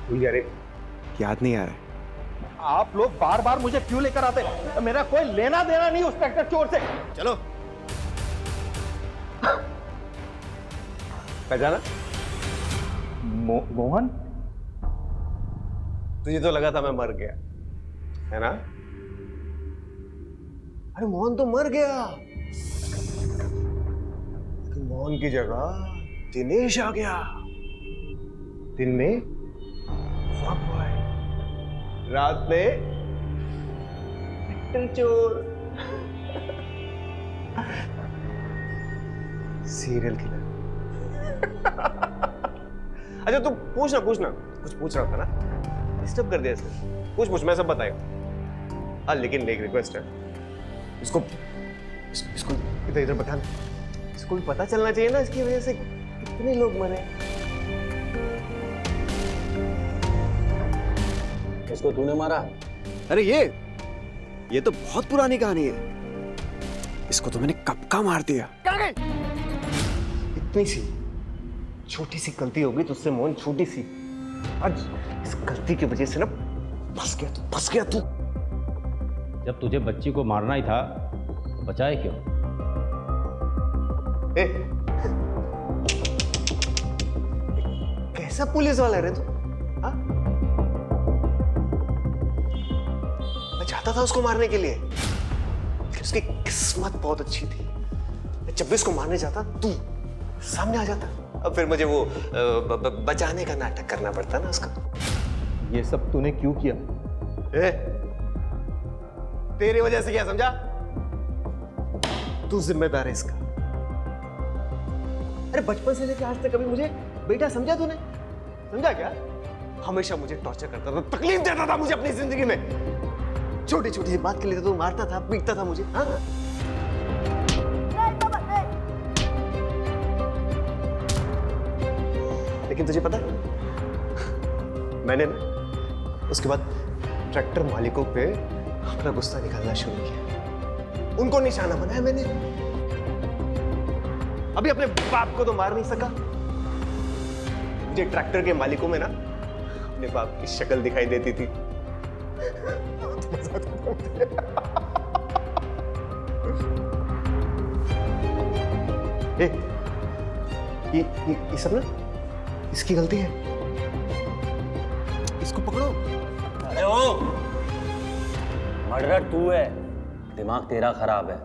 भूल गया रे, याद नहीं आ रहा है। आप लोग बार बार मुझे क्यों लेकर आते हैं? मेरा कोई लेना देना नहीं उस ट्रैक्टर चोर से। चलो। पहचाना? मोहन? तुझे तो लगा था मैं मर गया, है ना? अरे मोहन तो मर गया, लेकिन मोहन की जगह दिनेश आ गया। दिन में वॉक बॉय, रात में ट्रैक्टर चोर, सीरियल किलर। अच्छा तू पूछना कुछ पूछ रहा था ना, डिस्टर्ब कर दिया सर। पूछ मैं सब बताएगा। हाँ लेकिन एक रिक्वेस्ट है, इसको इधर बता, इसको भी पता चलना चाहिए ना, इसकी वजह से कितने लोग मरे। इसको तूने मारा? अरे ये तो बहुत पुरानी कहानी है। इसको तो मैंने कब का मार दिया। इतनी सी छोटी सी गलती होगी तो उससे मोहन छोटी सी, आज इस गलती की वजह से ना फंस गया तू। जब तुझे बच्ची को मारना ही था तो बचाए क्यों? कैसा पुलिस वाला है तू? हाँ? मैं चाहता था उसको मारने के लिए, लेकिन उसकी किस्मत बहुत अच्छी थी। जब भी उसको मारने जाता तू सामने आ जाता, अब फिर मुझे वो बचाने का नाटक करना पड़ता ना उसका। ये सब तूने क्यों किया? तेरी वजह से, क्या समझा? तू जिम्मेदार है इसका। अरे बचपन से लेकर आज तक कभी मुझे बेटा समझा तूने? समझा क्या? हमेशा मुझे टॉर्चर करता था, तकलीफ देता था मुझे अपनी जिंदगी में। छोटी छोटी सी बात के लिए तो मारता था, पीटता था मुझे। हाँ? लेकिन तुझे पता, मैंने ना उसके बाद ट्रैक्टर मालिकों पे अपना गुस्सा निकालना शुरू किया। उनको निशाना बनाया मैंने। अभी अपने बाप को तो मार नहीं सका, मुझे ट्रैक्टर के मालिकों में ना अपने बाप की शक्ल दिखाई देती थी। ये सब ना इसकी गलती है, इसको पकड़ो। अरे ओ, मर्डर तू है, दिमाग तेरा खराब है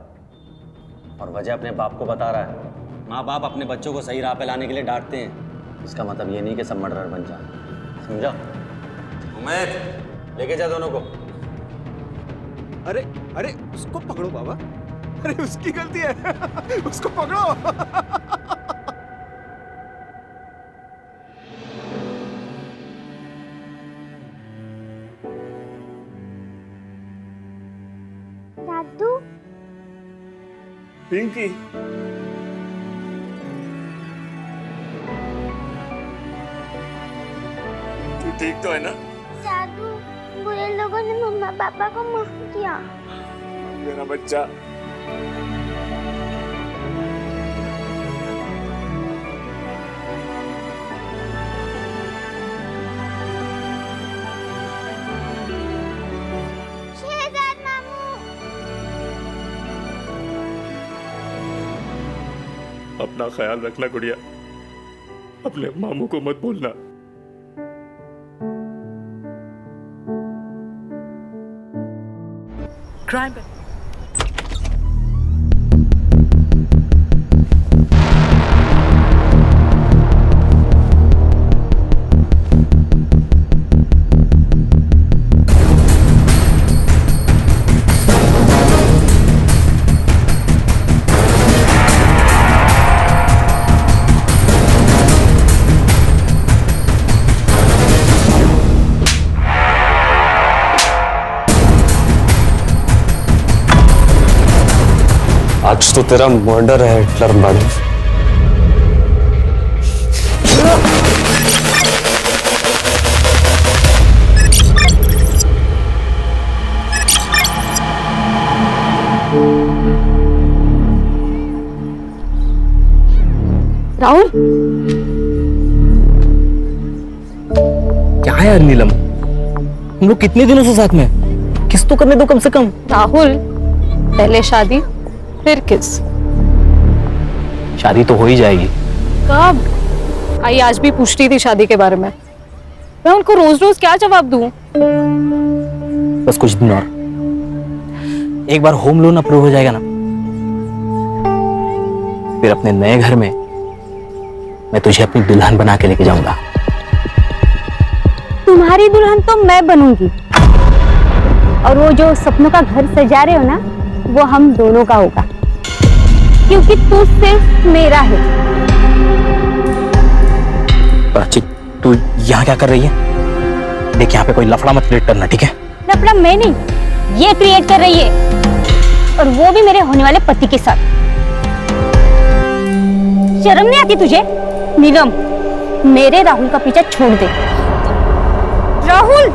और वजह अपने बाप को बता रहा है। माँ बाप अपने बच्चों को सही राह पे लाने के लिए डांटते हैं, इसका मतलब ये नहीं कि सब मर्डर बन जाए, समझा? उमेश, लेके जा दोनों को। अरे अरे उसको पकड़ो बाबा, अरे उसकी गलती है, उसको पकड़ो। दादू, पिंकी, तू ठीक तो है ना? दादू, बुरे लोगों ने मम्मा पापा को माफ किया। मेरा बच्चा। शहजाद मामू। अपना ख्याल रखना गुड़िया, अपने मामू को मत भूलना। क्राइम आज तो तेरा मर्डर है हिटलर मैडम। राहुल, क्या है यार नीलम, हम लोग कितने दिनों से साथ में हैं? किस तो करने दो कम से कम। राहुल, पहले शादी फिर किस। शादी तो हो ही जाएगी। कब? आई आज भी पूछती थी शादी के बारे में। मैं उनको रोज रोज क्या जवाब दूं? बस कुछ दिन और, एक बार होम लोन अप्रूव हो जाएगा ना, फिर अपने नए घर में मैं तुझे अपनी दुल्हन बना के लेके जाऊंगा। तुम्हारी दुल्हन तो मैं बनूंगी, और वो जो सपनों का घर सजा रहे हो ना, वो हम दोनों का होगा, क्योंकि तू सिर्फ मेरा है। प्राची, तू यहाँ क्या कर रही है? देख, यहाँ पे कोई लफड़ा मत क्रिएट करना, ठीक है? लफड़ा मैं नहीं, ये क्रिएट कर रही है, और वो भी मेरे होने वाले पति के साथ। शर्म नहीं आती तुझे? नीलम, मेरे राहुल का पीछा छोड़ दे। राहुल,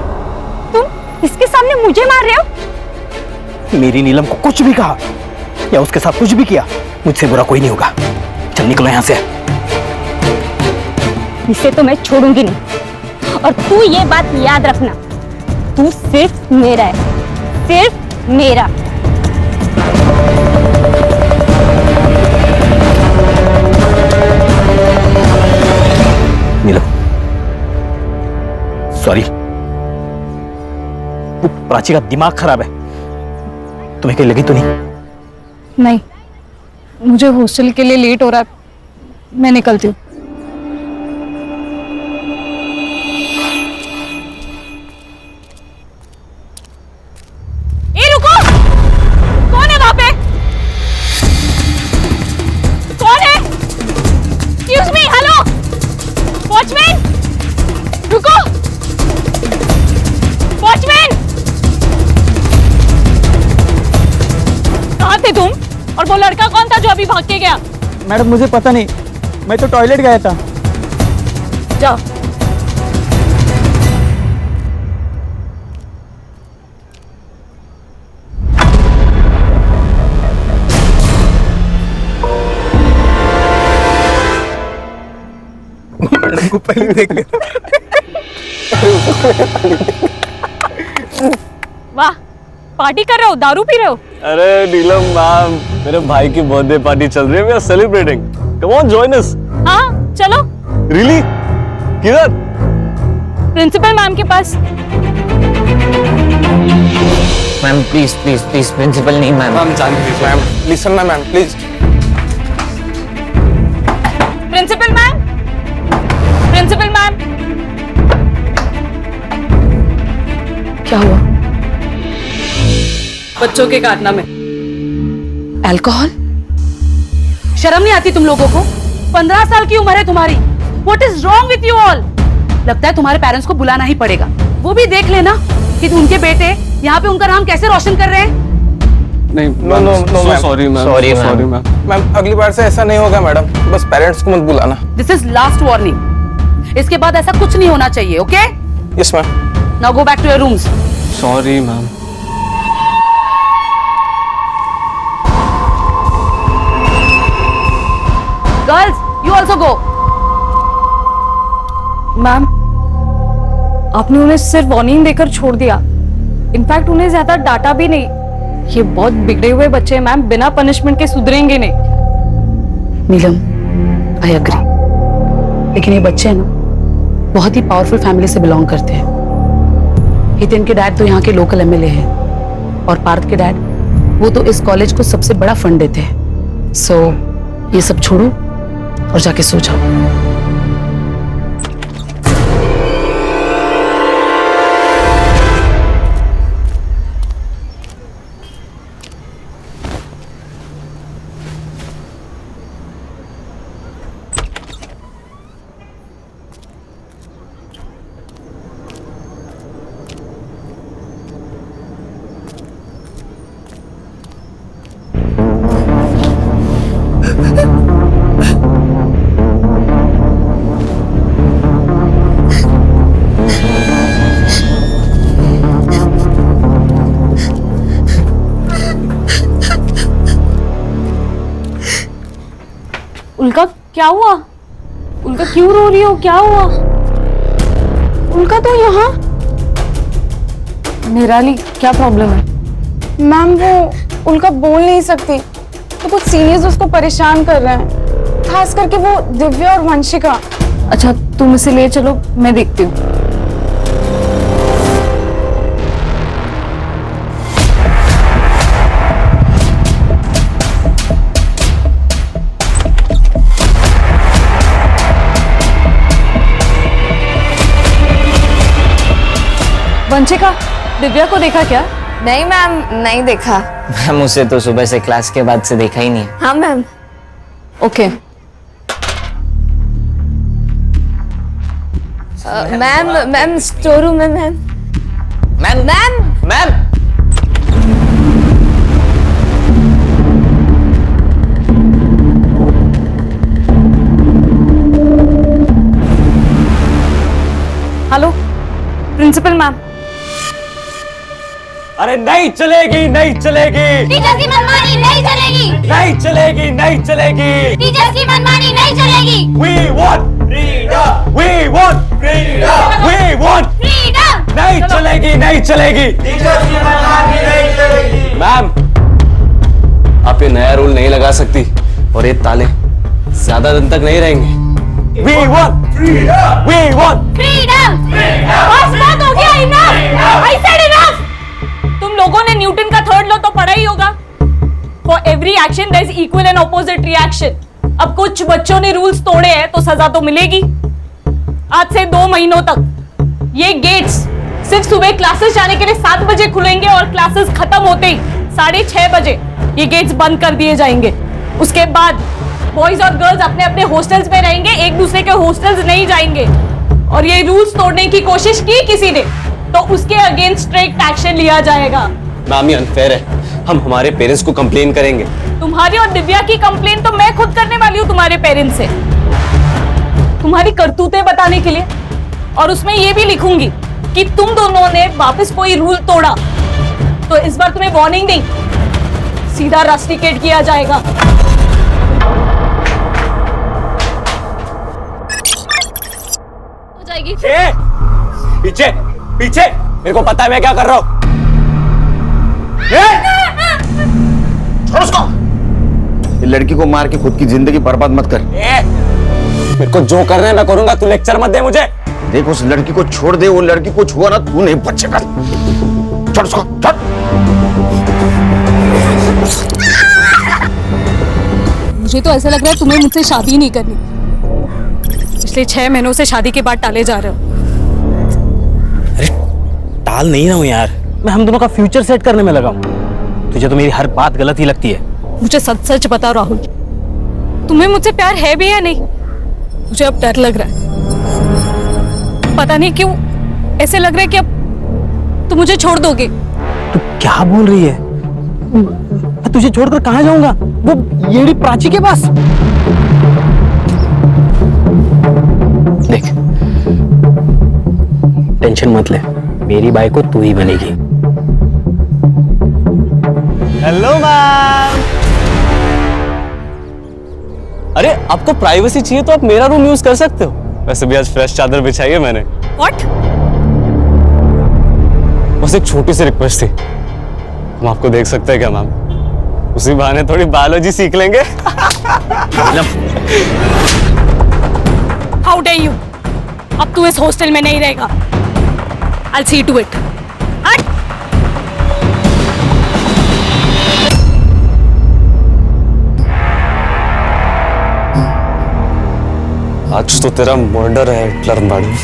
तुम इसके सामने मुझे मार रहे हो? मेरी नीलम को कुछ भी कहा या उसके साथ कुछ भी किया, मुझसे बुरा कोई नहीं होगा। चल निकलो यहाँ से। इसे तो मैं छोड़ूंगी नहीं, और तू ये बात याद रखना, तू सिर्फ मेरा है, सिर्फ मेरा। नीलम, सॉरी, वो प्राची का दिमाग खराब है। तुम्हें कहीं लगी तो नहीं? नहीं, मुझे हॉस्टल के लिए लेट हो रहा है, मैं निकलती हूँ। ए रुको, कौन है वहां पे? कौन है? एक्सक्यूज मी, हेलो वॉचमैन, रुको, वॉचमैन, कहाँ थे तुम? और वो लड़का कौन था जो अभी भाग के गया? मैडम मुझे पता नहीं, मैं तो टॉयलेट गया था। जाओ। मैडम को पहले देख लिया। वाह, पार्टी कर रहे हो, दारू पी रहे हो? अरे नीलम मैम, मेरे भाई की बर्थडे पार्टी चल रही है, we are celebrating. Come on, join us. हाँ चलो। रियली? किधर? प्रिंसिपल मैम के पास। Ma'am please please please, principal नहीं मैम। मैम जानती, मैम लिसन ना ma'am please. Principal ma'am, principal ma'am. क्या हुआ? बच्चों के कारनामे। अल्कोहल? शर्म नहीं आती तुम लोगों को? 15 साल की उम्र है तुम्हारी। What is wrong with you all? लगता है तुम्हारे पेरेंट्स को बुलाना ही पड़ेगा। वो भी देख लेना कि उनके बेटे यहाँ पे उनका नाम कैसे रोशन कर रहे हैं। नहीं, no sorry ma'am, Sorry, sorry ma'am. Ma'am, अगली बार से ऐसा नहीं होगा मैडम, बस पेरेंट्स को मत बुलाना। This is last warning. इसके बाद ऐसा कुछ नहीं होना चाहिए, okay? Yes ma'am. Now go back to your rooms. Sorry ma'am. Girls, you also go. Ma'am, आपने उन्हें सिर्फ वार्निंग देकर छोड़ दिया। इनफैक्ट उन्हें ज्यादा डांटा भी नहीं। ये बहुत बिगड़े हुए बच्चे हैं मैम, बिना पनिशमेंट के सुधरेंगे नहीं। नीलम, आई एग्री, लेकिन ये बच्चे हैं ना, बहुत ही पावरफुल फैमिली से बिलोंग करते हैं। हितेन के डैड तो यहाँ के लोकल एमएलए हैं और पार्थ के डैड, वो तो इस कॉलेज को सबसे बड़ा फंड देते हैं। सो ये सब छोड़ो और जाके सो जाओ। उल्का, क्या हुआ? उल्का क्यों रो रही हो? क्या हुआ? उल्का तो यहाँ। निराली, क्या प्रॉब्लम है? मैम, वो उल्का बोल नहीं सकती, तो कुछ सीनियर्स उसको परेशान कर रहे हैं, खास करके वो दिव्या और वंशिका। अच्छा, तुम इसे ले चलो, मैं देखती हूँ। वंशिका, दिव्या को देखा क्या? नहीं मैम, नहीं देखा। मैम, उसे तो सुबह से क्लास के बाद से देखा ही नहीं है। हाँ ma'am. Okay. Ma'am store room में। Ma'am ma'am ma'am ma'am hello principal ma'am. अरे नहीं चलेगी, नहीं चलेगी। टीचर की मनमानी नहीं चलेगी। नहीं चलेगी, नहीं चलेगी। टीचर की मनमानी नहीं चलेगी। We want freedom. We want freedom. We want freedom. नहीं चलेगी, नहीं चलेगी। टीचर की मनमानी नहीं चलेगी। मैम, आप ये नया रूल नहीं लगा सकती और ये ताले ज्यादा दिन तक नहीं रहेंगे। We want freedom. We want freedom. बस बात हो गया, enough. I said enough. तुम लोगों ने न्यूटन का थर्ड लॉ तो पढ़ा ही होगा। For every action there is equal and opposite reaction. अब कुछ बच्चों ने रूल्स तोड़े हैं तो सजा तो मिलेगी। आज से 2 महीनों तक ये गेट्स सिर्फ सुबह क्लासेस जाने के लिए 7 बजे खुलेंगे और क्लासेस खत्म होते ही 6:30 बजे ये गेट्स बंद कर दिए जाएंगे। उसके बाद बॉयज और गर्ल्स अपने अपने हॉस्टल्स में रहेंगे, एक दूसरे के हॉस्टल्स नहीं जाएंगे। और ये रूल्स तोड़ने की कोशिश की किसी ने तो उसके अगेंस्ट स्ट्रिक्ट एक्शन लिया जाएगा। मैम, ये अनफेयर है। हम हमारे पेरेंट्स को कंप्लेन करेंगे। तुम्हारी और दिव्या की कंप्लेन तो मैं खुद करने वाली हूँ तुम्हारे पेरेंट्स से, तुम्हारी करतूतें बताने के लिए। और उसमें ये भी लिखूंगी कि तुम दोनों ने वापस कोई रूल तोड़ा तो इस बार तुम्हें वार्निंग नहीं, सीधा रस्टिकेट किया जाएगा। हो जाएगी। पीछे पीछे, मेरे को पता है मैं क्या कर रहा हूँ। छोड़ उसको। ये लड़की को मार के खुद की जिंदगी बर्बाद मत कर। मेरे को जो करना है मैं करूंगा, तू लेक्चर मत दे मुझे। देख, उस लड़की को छोड़ दे, वो लड़की को छुआ ना तू नहीं बचेगा। छोड़ उसको, छोड़। मुझे तो ऐसा लग रहा है तुम्हें मुझसे शादी नहीं करनी। पिछले 6 महीनों से शादी के बाद टाले जा रहे हो। टाल नहीं रहा हूँ यार, मैं हम दोनों का फ्यूचर सेट करने में लगा हूँ। तुझे तो मेरी हर बात गलत ही लगती है। मुझे सच सच बताओ राहुल, तुम्हें मुझसे प्यार है भी या नहीं? मुझे अब डर लग रहा है, पता नहीं क्यों ऐसे लग रहा है कि अब तुम मुझे छोड़ दोगे। तू क्या बोल रही है? मैं तुझे छोड़कर कहाँ जाऊंगा? वो येड़ी प्राची के पास। देख, टेंशन मत ले, मेरी बाई को तू ही बनेगी। Hello ma'am. अरे आपको प्राइवेसी चाहिए तो आप मेरा रूम यूज कर सकते हो। वैसे भी आज फ्रेश चादर बिछाई है मैंने। What? बस एक छोटी सी रिक्वेस्ट थी, हम आपको देख सकते हैं क्या मैम? उसी बहाने थोड़ी बायोलॉजी सीख लेंगे। How dare you? अब तू इस हॉस्टल में नहीं रहेगा। I'll see to it. आज तो तेरा मर्डर है हिटलर मैडम।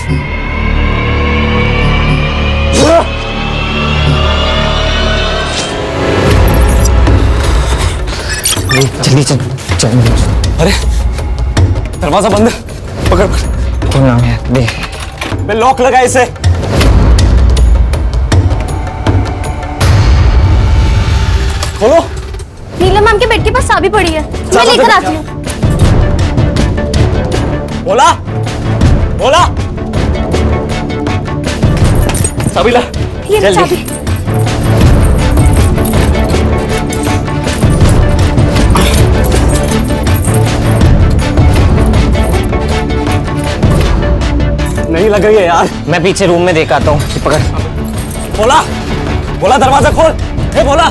जल्दी चल चल। अरे दरवाजा बंद है, पकड़ पकड़। कौन आ गया? दे। मैं लॉक लगा इसे। खोलो। नीलम मैम के बेड के पास चाबी पड़ी है, मैं लेकर आती हूँ। बोला बोला चाबी ला। ये ले चाबी। नहीं लग रही है यार। मैं पीछे रूम में देख आता हूँ। पकड़। बोला बोला दरवाजा खोल। ए बोला।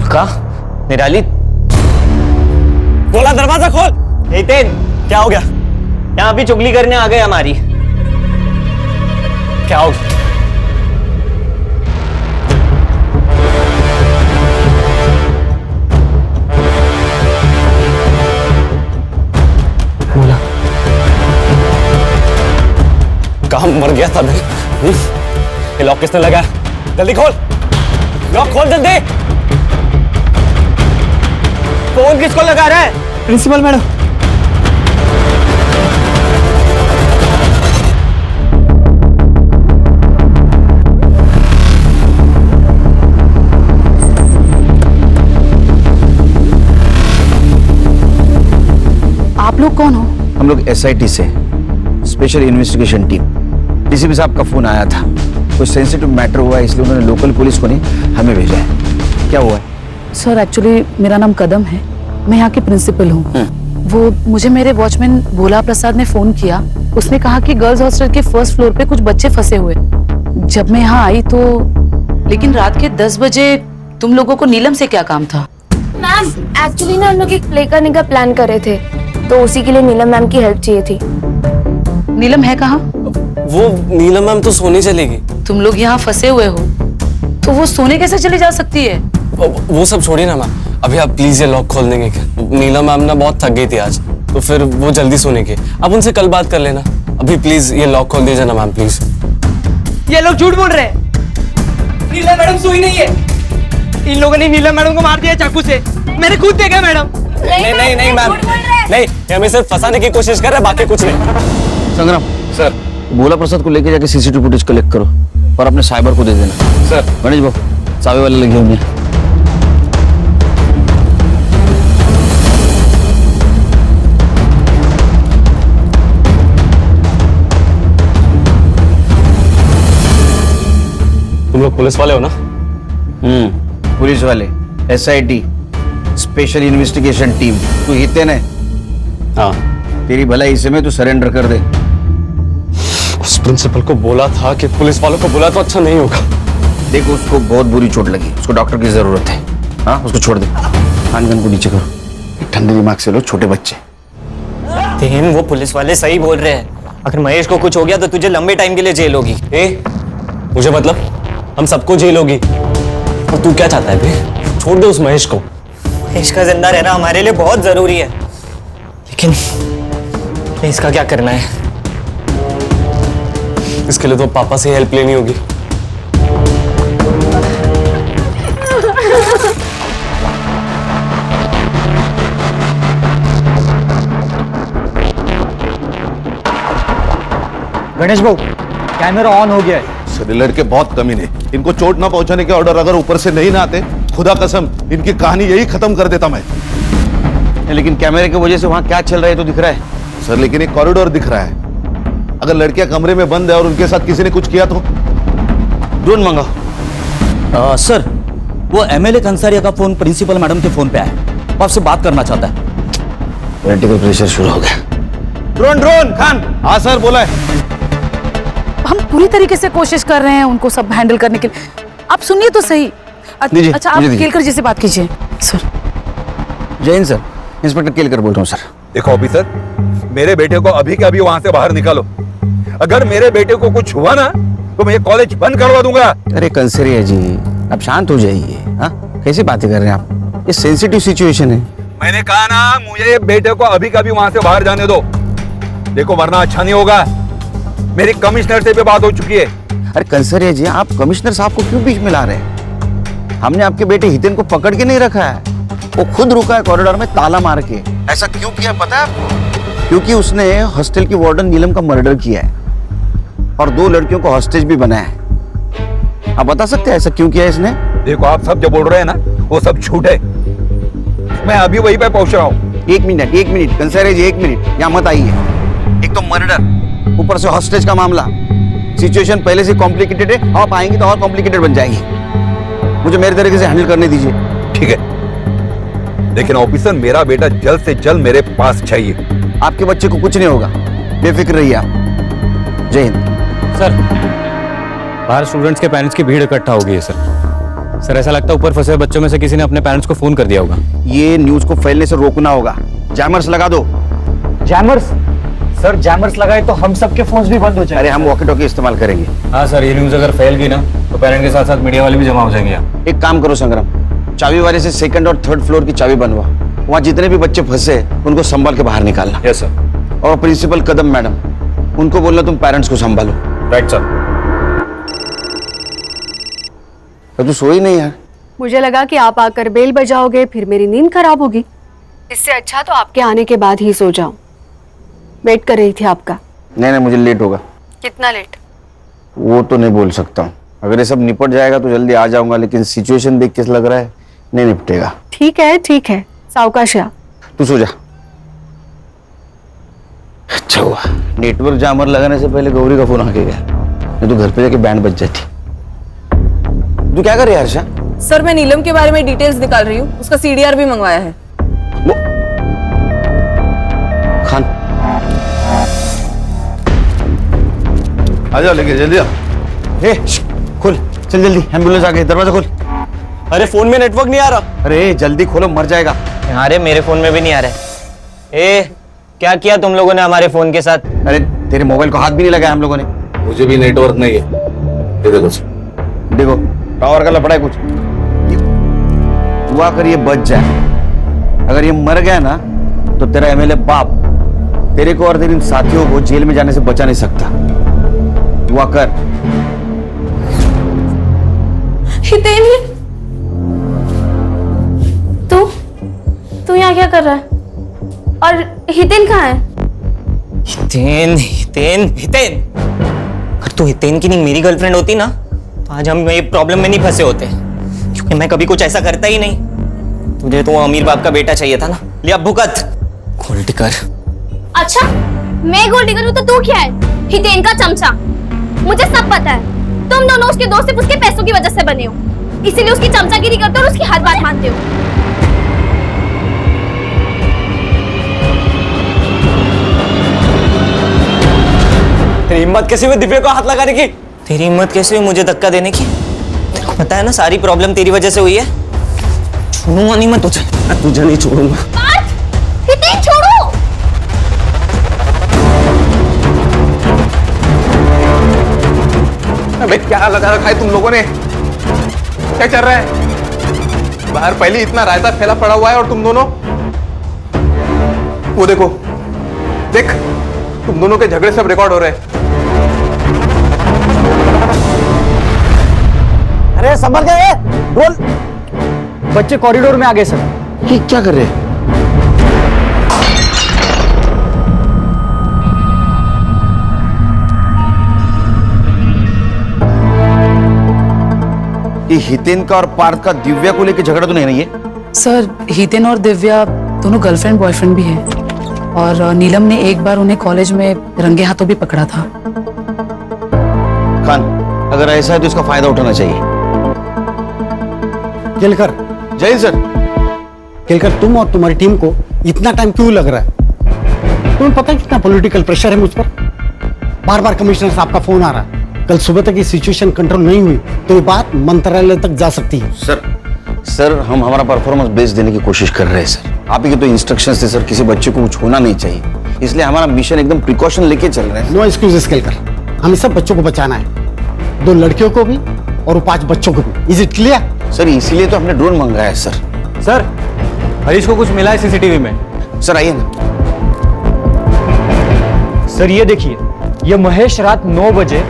का निराली, बोला दरवाजा खोल। नितिन, क्या हो गया? यहाँ भी चुगली करने आ गए हमारी। क्या हो गया? बोला काम मर गया था मैं। ये लॉक किसने लगाया? जल्दी खोल, लॉक खोल जल्दी। फोन किसको लगा रहा है? Principal madam. आप लोग कौन हो? हम लोग SIT से, स्पेशल इन्वेस्टिगेशन टीम। डीसीपी साहब का फोन आया था, कुछ सेंसिटिव मैटर हुआ है, इसलिए उन्होंने लोकल पुलिस को नहीं हमें भेजा है। क्या हुआ है? सर एक्चुअली मेरा नाम कदम है, मैं यहाँ की प्रिंसिपल हूँ। वो मुझे मेरे वॉचमैन भोला प्रसाद ने फोन किया। उसने कहा कि गर्ल्स हॉस्टल के फर्स्ट फ्लोर पे कुछ बच्चे फंसे हुए। जब मैं यहाँ आई तो लेकिन रात के 10 बजे तुम लोगों को नीलम से क्या काम था? मैम एक्चुअली ना हम लोग एक प्ले करने का प्लान कर रहे थे, तो उसी के लिए नीलम मैम की हेल्प चाहिए थी। नीलम है कहाँ? वो नीलम मैम तो सोने चलेगी। तुम लोग यहाँ फंसे हुए हो तो वो सोने कैसे चली जा सकती है? वो सब छोड़िए ना मैम, अभी आप प्लीज ये लॉक खोल देंगे क्या? नीलम मैम ना बहुत थक गई थी आज, तो फिर वो जल्दी सोने के। आप उनसे कल बात कर लेना। अभी प्लीज ये लॉक खोल दीजिए ना मैम प्लीज। ये लोग झूठ बोल रहे हैं। नीलम मैडम सोई नहीं है। इन लोगों ने नीलम मैडम को मार दिया चाकू से। मैंने खुद देखा मैडम। नहीं नहीं नहीं मैम, नहीं, ये हमें सिर्फ फंसाने की कोशिश कर रहे हैं, बाकी कुछ नहीं। संग्राम सर, भोला प्रसाद को लेके जाके CCTV फुटेज कलेक्ट करो और अपने साइबर को दे देना। सर गणेश बाबू, चाबी वाले लगे होंगे। तुम लोग पुलिस वाले हो ना? पुलिस वाले, SIT स्पेशल इन्वेस्टिगेशन टीम। तू हितेन है? हाँ। तेरी भलाई इसे में तू सरेंडर कर दे। उस प्रिंसिपल को बोला था कि पुलिस वालों को बुला तो अच्छा नहीं होगा। देखो उसको बहुत बुरी चोट लगी, उसको डॉक्टर की जरूरत है। हाँ उसको छोड़ दे। खानगन को नीचे करो, ठंडे दिमाग से लो, छोटे बच्चे। तेन वो पुलिस वाले सही बोल रहे हैं। अगर महेश को कुछ हो गया तो तुझे लंबे टाइम के लिए जेल होगी। मुझे मतलब हम सबको जेल होगी। और तू क्या चाहता है बे? छोड़ दे उस महेश को। महेश का जिंदा रहना हमारे लिए बहुत जरूरी है, लेकिन इसका क्या करना है? इसके लिए तो पापा से हेल्प लेनी होगी। गणेश भाऊ कैमरा ऑन हो गया है। सर लड़के बहुत कमीने, इनको चोट ना पहुंचाने के ऑर्डर अगर ऊपर से नहीं ना आते, खुदा कसम इनकी कहानी यही खत्म कर देता मैं। लेकिन कैमरे की वजह से वहाँ क्या चल रहा है तो दिख रहा है। सर लेकिन एक कॉरिडोर दिख रहा है, अगर लड़कियां कमरे में बंद है और उनके साथ किसी ने कुछ किया तो। ड्रोन मंगाओ। सर वो एमएलए कंसारिया का फोन प्रिंसिपल मैडम के फोन पे आया, वो आपसे बात करना चाहता है। पॉलिटिकल प्रेशर शुरू हो गया। Drone drone Khan. हाँ सर बोला है। हम पूरी तरीके से कोशिश कर रहे हैं उनको सब हैंडल करने के लिए। आप सुनिए तो सही। अच्छा आप केलकर जी से बात कीजिए। सर जय हिंद सर, इंस्पेक्टर केलकर बोल रहा हूँ सर। देखो ऑफिसर, मेरे बेटे को अभी के अभी वहां से बाहर निकालो। अगर मेरे बेटे को कुछ हुआ ना तो मैं ये कॉलेज बंद करवा दूंगा। अरे कंसरिया जी आप शांत हो जाइए। हाँ कैसी बातें कर रहे हैं आप, ये सेंसिटिव सिचुएशन है। मैंने कहा ना मुझे बेटे को अभी कभी वहां से बाहर जाने दो, देखो वरना अच्छा नहीं होगा। मेरी कमिश्नर से भी बात हो चुकी है। अरे कंसरिया जी आप कमिश्नर साहब को क्यों बीच में ला रहे हैं? हमने आपके बेटे हितेन को पकड़ के नहीं रखा है, वो खुद रुका है कॉरिडोर में ताला मार के। ऐसा क्यों किया पता है आपको? क्योंकि उसने हॉस्टल की वार्डन नीलम का मर्डर किया है और 2 लड़कियों को हॉस्टेज भी बनाया है। आप बता सकते हैं ऐसा क्यों किया इसने? देखो आप सब जो बोल रहे हैं ना वो सब झूठ है, मैं अभी वहीं पे पहुंच रहा हूँ। एक मिनट कंसरिया जी, 1 मिनट यहाँ मत आइए। एक तो मर्डर, ऊपर से हॉस्टेज का मामला, सिचुएशन पहले से कॉम्प्लिकेटेड है, आप आएंगे तो और कॉम्प्लिकेटेड बन जाएगी। मुझे मेरे तरीके से हैंडल करने दीजिए। ठीक है, लेकिन ऑफिसर मेरा बेटा जल्द से जल्द मेरे पास चाहिए। आपके बच्चे को कुछ नहीं होगा, बेफिक्र रहिए आप। जय हिंद। सर बाहर स्टूडेंट्स के पेरेंट्स की भीड़ इकट्ठा हो गई है सर ऐसा लगता है ऊपर फंसे बच्चों में से किसी ने अपने पेरेंट्स को फोन कर दिया होगा। ये न्यूज को फैलने से रोकना होगा। जैमर्स लगा दो। जैमर्स? सर जैमर्स लगाए तो हम सबके फोन्स भी बंद हो जाएंगे। अरे हम वॉकी टॉकी इस्तेमाल करेंगे। हाँ सर, ये न्यूज अगर फैल गई ना तो पेरेंट के साथ साथ मीडिया वाले भी जमा हो जाएंगे यहाँ। एक काम करो संग्राम, चाबी वाले से 2nd और 3rd फ्लोर की चाबी बनवा, वहाँ जितने भी बच्चे फंसे उनको संभाल के बाहर निकालना। Yes sir. और प्रिंसिपल कदम मैडम, उनको बोलना तुम पेरेंट्स को संभालो। Right sir. तो तू सोई नहीं यार? मुझे लगा कि आप आकर बेल बजाओगे, फिर मेरी नींद खराब होगी। इससे अच्छा तो आपके आने के बाद ही सो जाऊं। वेट कर रही थी आपका। नहीं मुझे लेट होगा। कितना लेट? वो तो नहीं बोल सकता हूँ, अगर ये सब निपट जाएगा तो जल्दी आ जाऊंगा, लेकिन सिचुएशन देख के लग रहा है नहीं निपटेगा। ठीक है सावकाश आ। तू सो जा। अच्छा हुआ नेटवर्क जामर लगाने से पहले गौरी का फोन आके गया, नहीं तो घर पे जाके बैंड बज जाती। तू क्या कर रही है हर्षा? सर मैं नीलम के बारे में डिटेल्स निकाल रही हूँ, उसका CDR भी मंगवाया है। खान आजा लेके जल्दी आ। खोल चल जल्दी, एम्बुलेंस आ गई, दरवाजा खोल। अरे फोन में नेटवर्क नहीं आ रहा। अरे जल्दी खोलो, मर जाएगा। अरे मेरे फोन में भी नहीं आ रहा है। ए क्या किया तुम लोगों ने हमारे फोन के साथ? अरे तेरे मोबाइल को हाथ भी नहीं लगाया हम लोगों ने। मुझे भी नेटवर्क नहीं है। देखो टावर का लफड़ा है कुछ। हुआ कर ये बच जाए, अगर ये मर गया ना तो तेरा MLA बाप तेरे को और तेरे साथियों को जेल में जाने से बचा नहीं सकता। दुआ कर। हितेन, तू यहाँ क्या कर रहा है? और हितेन कहाँ है? हितेन अगर तू हितेन की नहीं मेरी गर्लफ्रेंड होती ना तो आज हम ये प्रॉब्लम में नहीं फंसे होते, क्योंकि मैं कभी कुछ ऐसा करता ही नहीं। तुझे तो वो अमीर बाप का बेटा चाहिए था ना, लिया भुगत। गोल्ड कर। अच्छा मैं गोल्डी करूँ तो तू क्या है? हितेन का चमचा। मुझे सब पता है, तुम दोनों उसके दोस्त सिर्फ उसके पैसों की वजह से बने हो, इसीलिए उसकी चमचागिरी करते हो और उसकी हर बात मानते हो। तेरी हिम्मत कैसे हुई दिव्या को हाथ लगाने की? तेरी हिम्मत कैसे हुई मुझे धक्का देने की? तेरे को पता है ना सारी प्रॉब्लम तेरी वजह से हुई है। छोड़ूंगा नहीं मैं तुझे, तुझे नहीं छोड़ूंगा। हितेन छोड़ो। अबे क्या लगा रखा है तुम लोगों ने? क्या चल रहा है बाहर? पहले इतना रायता फैला पड़ा हुआ है और तुम दोनों वो देखो, देख तुम दोनों के झगड़े सब रिकॉर्ड हो रहे हैं। अरे संभल गए, बोल। बच्चे कॉरिडोर में आ गए सर। ये क्या कर रहे हैं? हितेन का और पार्थ का दिव्या को लेकर झगड़ा तो नहीं ना ये? सर हितेन और दिव्या दोनों गर्लफ्रेंड बॉयफ्रेंड भी हैं और नीलम ने एक बार उन्हें कॉलेज में रंगे हाथों भी पकड़ा था। खान, अगर ऐसा है तो इसका फायदा उठाना चाहिए। केलकर। जय सर। केलकर, तुम और तुम्हारी टीम को इतना टाइम क्यों लग रहा है? तुम्हें पता है कितना पॉलिटिकल प्रेशर है मुझ पर? बार बार कमिश्नर साहब का फोन आ रहा है। कल सुबह तक ये सिचुएशन कंट्रोल नहीं हुई तो ये बात मंत्रालय तक जा सकती है। सर हम हमारा परफॉर्मेंस बेस देने की कोशिश कर रहे हैं सर। आप ही के तो इंस्ट्रक्शंस थे सर, किसी बच्चे को कुछ होना नहीं चाहिए, इसलिए हमारा मिशन एकदम प्रिकॉशन लेके चल रहे हैं। नो एक्सक्यूजेस केलकर, हमें सब बच्चों को बचाना है, 2 लड़कियों को भी और 5 बच्चों को भी। Is it clear? सर इसीलिए तो हमने ड्रोन मंगाया है सर। सर हरीश को कुछ मिला है सीसीटीवी में। सर आइए ना। सर ये देखिए, ये महेश रात 9 बजे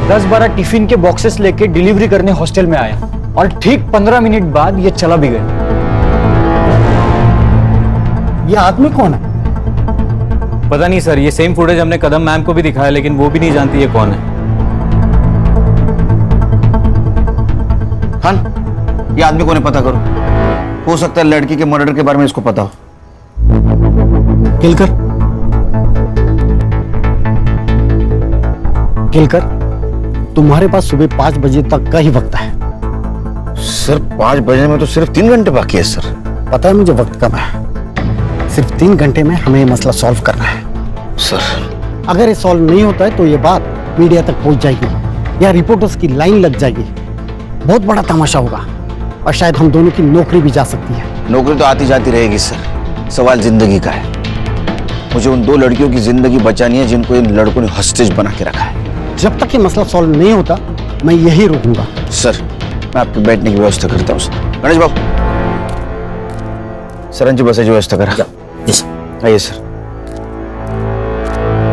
10-12 टिफिन के बॉक्सेस लेके डिलीवरी करने हॉस्टल में आया और ठीक 15 मिनट बाद ये चला भी गया। ये आदमी कौन है? पता नहीं सर, ये सेम फुटेज हमने कदम मैम को भी दिखाया लेकिन वो भी नहीं जानती ये कौन है। खान, ये आदमी कौन है पता करो, हो सकता है लड़की के मर्डर के बारे में इसको पता हो। केलकर, तुम्हारे पास सुबह 5 बजे तक का ही वक्त है। सर 5 बजे में तो सिर्फ 3 घंटे बाकी है सर। पता है मुझे वक्त कम है, सिर्फ 3 घंटे में हमें ये मसला सॉल्व करना है। सर अगर ये सॉल्व नहीं होता है तो ये बात मीडिया तक पहुंच जाएगी या रिपोर्टर्स की लाइन लग जाएगी, बहुत बड़ा तमाशा होगा और शायद हम दोनों की नौकरी भी जा सकती है। नौकरी तो आती जाती रहेगी सर, सवाल जिंदगी का है। मुझे उन 2 लड़कियों की जिंदगी बचानी है जिनको इन लड़कों ने हॉस्टेज बना के रखा है। जब तक ये मसला सॉल्व नहीं होता मैं यही रोकूंगा। सर मैं आपके बैठने की व्यवस्था करता हूँ। गणेश बाबू, सरांची बसायची व्यवस्था करा। आइए सर।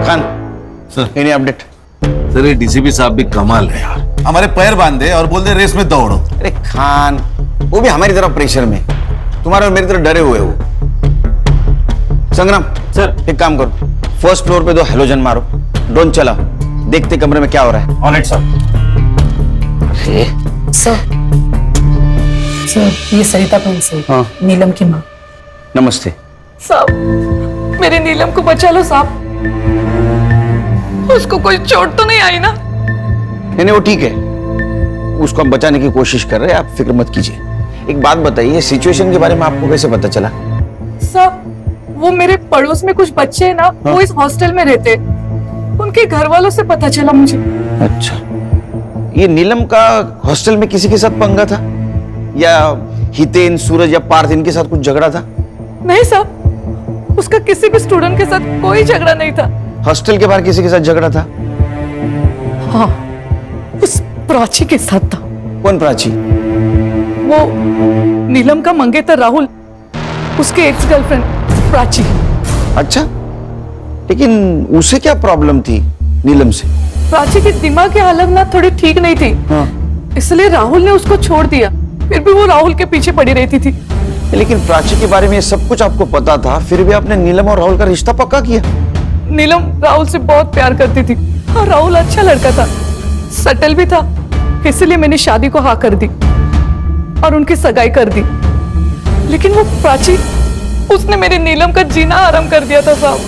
खान सर, इन्हें अपडेट। सर ये डीसीपी साहब भी कमाल है यार, हमारे पैर बांधे और बोलते रेस में दौड़ो। अरे खान, वो भी हमारी तरफ प्रेशर में, तुम्हारे और मेरी तरफ डरे हुए हो। संग्राम सर एक काम करो, फर्स्ट फ्लोर पे 2 हेलोजन मारो, ड्रोन चलाओ, देखते कमरे में क्या हो रहा है। Alright sir. अरे सर ये सरिता प्रिंसिपल, हाँ। नीलम की माँ। नमस्ते। साहब मेरे नीलम को बचा लो साहब, उसको कोई चोट तो नहीं आई ना? नहीं वो ठीक है, उसको हम बचाने की कोशिश कर रहे हैं, आप फिक्र मत कीजिए। एक बात बताइए, सिचुएशन के बारे में आपको कैसे पता चला? साहब वो मेरे पड़ोस में कुछ बच्चे हैं ना, वो इस हॉस्टल में रहते, उनके घर वालों से पता चला मुझे। अच्छा, ये नीलम का हॉस्टल में किसी के साथ पंगा था या हितेन, सूरज या पार्थ इनके साथ कुछ झगड़ा था? नहीं साहब, उसका किसी भी स्टूडेंट के साथ कोई झगड़ा नहीं था। हॉस्टल के बाहर किसी के साथ झगड़ा था? हाँ, उस प्राची के साथ था। कौन प्राची? वो नीलम का मंगेतर राहुल, उसके एक्स गर्लफ्रेंड प्राची। अच्छा, लेकिन उसे क्या प्रॉब्लम थी नीलम से? प्राची की दिमाग की हालत ना थोड़ी ठीक नहीं थी, हाँ। इसलिए राहुल ने उसको छोड़ दिया, फिर भी वो राहुल के पीछे पड़ी रहती थी। लेकिन प्राची के बारे में सब कुछ आपको पता था, फिर भी आपने नीलम और राहुल का रिश्ता पक्का किया? नीलम राहुल से बहुत प्यार करती थी और राहुल अच्छा लड़का था, सटल भी था, इसलिए मैंने शादी को हाँ कर दी और उनकी सगाई कर दी। लेकिन वो प्राची, उसने मेरी नीलम का जीना आराम कर दिया था साहब,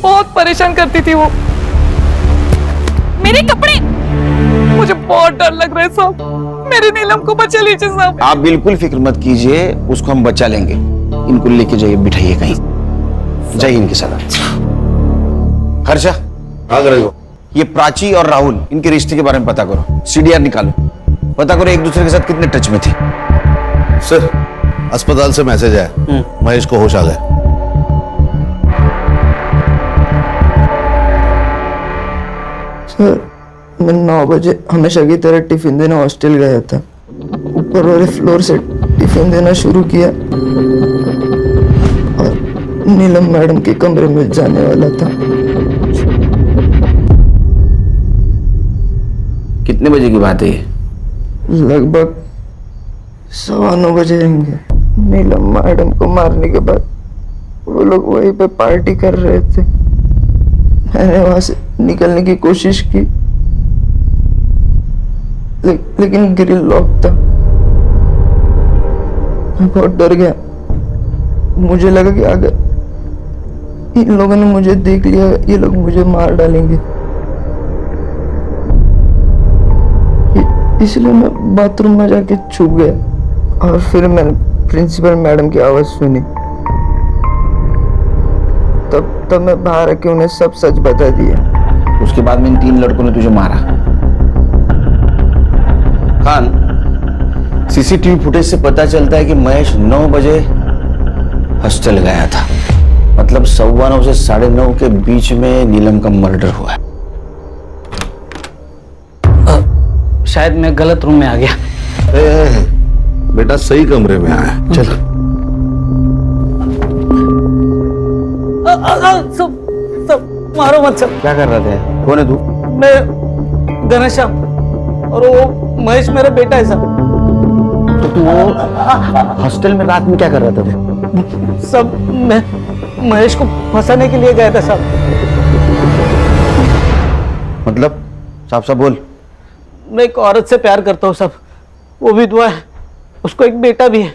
बहुत परेशान करती थी वो। मेरे कपड़े, मुझे बहुत डर लग रहा है साहब, मेरी नीलम को बचा लीजिए साहब। आप बिल्कुल फिक्र मत कीजिए, उसको हम बचा लेंगे। इनको लेके जाइए, बिठाइए कहीं, जाइए इनके साथ। हर्षा, भाग रहे हो? ये प्राची और राहुल, इनके रिश्ते के बारे में पता करो, सीडीआर निकालो, पता करो एक दूसरे के साथ कितने टच में थे। सर अस्पताल से मैसेज आया, महेश को होश आ गया। सर मैं 9 बजे हमेशा की तरह टिफिन देने हॉस्टल गया था, ऊपर वाले फ्लोर से टिफिन देना शुरू किया और नीलम मैडम के कमरे में जाने वाला था। कितने बजे की बात है ये? लगभग 9:15 बजे होंगे। नीलम मैडम को मारने के बाद वो लोग वहीं पे पार्टी कर रहे थे, मैंने वहां से निकलने की कोशिश की लेकिन ग्रिल लॉक था। मैं बहुत डर गया। मुझे लगा कि अगर इन लोगों ने मुझे देख लिया ये लोग मुझे मार डालेंगे, इसलिए मैं बाथरूम में जाके छुप गया और फिर मैंने प्रिंसिपल मैडम की आवाज सुनी। तब मैं बाहर आके उन्हें सब सच बता दिया। उसके बाद में इन 3 लड़कों ने तुझे मारा। खान, सीसीटीवी फुटेज से पता चलता है कि महेश 9 बजे हॉस्टल गया था, मतलब 9:15 से 9:30 के बीच में नीलम का मर्डर हुआ है। शायद मैं गलत रूम में आ गया। बेटा सही कमरे में आया। चल सब मारो मत सब। क्या कर रहे थे? कौन है तू? मैं घनश्याम और वो महेश मेरा बेटा है सब। तो तू वो हॉस्टल में रात में क्या कर रहा था? सब मैं महेश को फंसाने के लिए गया था सब। मतलब साफ साफ बोल। मैं एक औरत से प्यार करता हूँ सब, वो विधवा है, उसको एक बेटा भी है।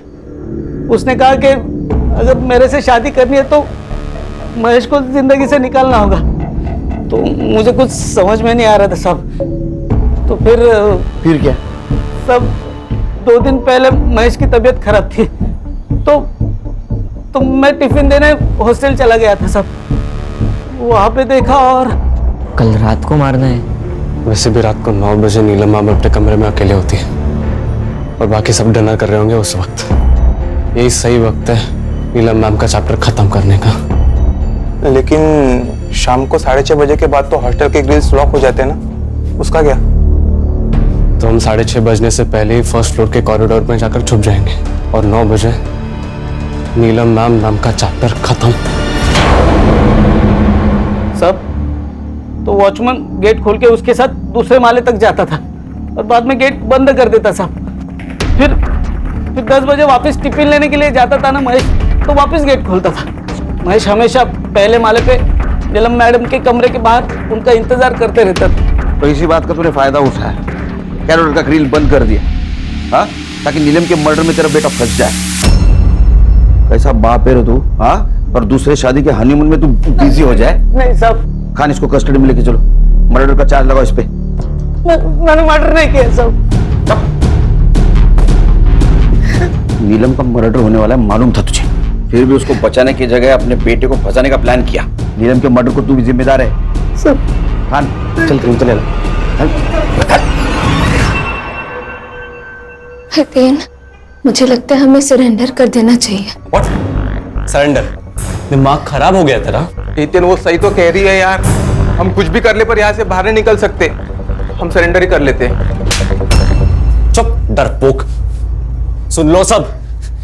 उसने कहा कि अगर मेरे से शादी करनी है तो महेश को जिंदगी से निकालना होगा। तो मुझे कुछ समझ में नहीं आ रहा था सब। तो फिर क्या? सब 2 दिन पहले महेश की तबीयत खराब थी तो मैं टिफिन देने हॉस्टल चला गया था सब। वहां पे देखा और कल रात को मारना है। वैसे भी रात को 9 बजे नीलम मैम अपने कमरे में अकेले होती है और बाकी सब डिनर कर रहे होंगे उस वक्त। यही सही वक्त है नीलम मैम का चैप्टर खत्म करने का। लेकिन शाम को 6:30 बजे के बाद तो हॉस्टल के ग्रिल्स लॉक हो जाते हैं ना, उसका क्या? तो हम 6:30 बजने से पहले ही फर्स्ट फ्लोर के कॉरिडोर में जाकर छुप जाएंगे और 9 बजे नीलम मैम नाम का चैप्टर खत्म। सब तो वॉचमैन गेट खोल के उसके साथ दूसरे माले तक जाता था और बाद में गेट बंद कर देता साहब। फिर 10 बजे वापस टिफिन लेने के लिए जाता था ना महेश, तो वापस गेट खोलता था। महेश हमेशा पहले माले पे नीलम मैडम के कमरे के बाहर उनका इंतजार करते रहता था। तो इसी बात का तूने फायदा उठाया, कैरोल का ग्रिल बंद कर दिया, हाँ, ताकि नीलम के मर्डर में तेरा बेटा फंस जाए। कैसा बाप है रे तू, हाँ? और दूसरे शादी के हनीमून में तू बिजी हो जाए। नहीं साहब। खान, इसको कस्टडी में लेके चलो, मर्डर का चार्ज लगाओ इस पे। मैंने मर्डर नहीं किया साहब। नीलम का मर्डर होने वाला है मालूम था तुझे, फिर भी उसको बचाने की जगह अपने बेटे को फंसाने का प्लान किया। नीलम के मर्डर को तू भी जिम्मेदार है सर। खान चल रूम चले ला। हितेन, मुझे लगता है हमें सरेंडर कर देना चाहिए। व्हाट? सरेंडर? दिमाग खराब हो गया तेरा? हितेन वो सही तो कह रही है यार, हम कुछ भी कर ले पर यहाँ से बाहर नहीं निकल सकते। हम सरेंडर ही कर लेते हैं। चुप डरपोक। सुन लो सब,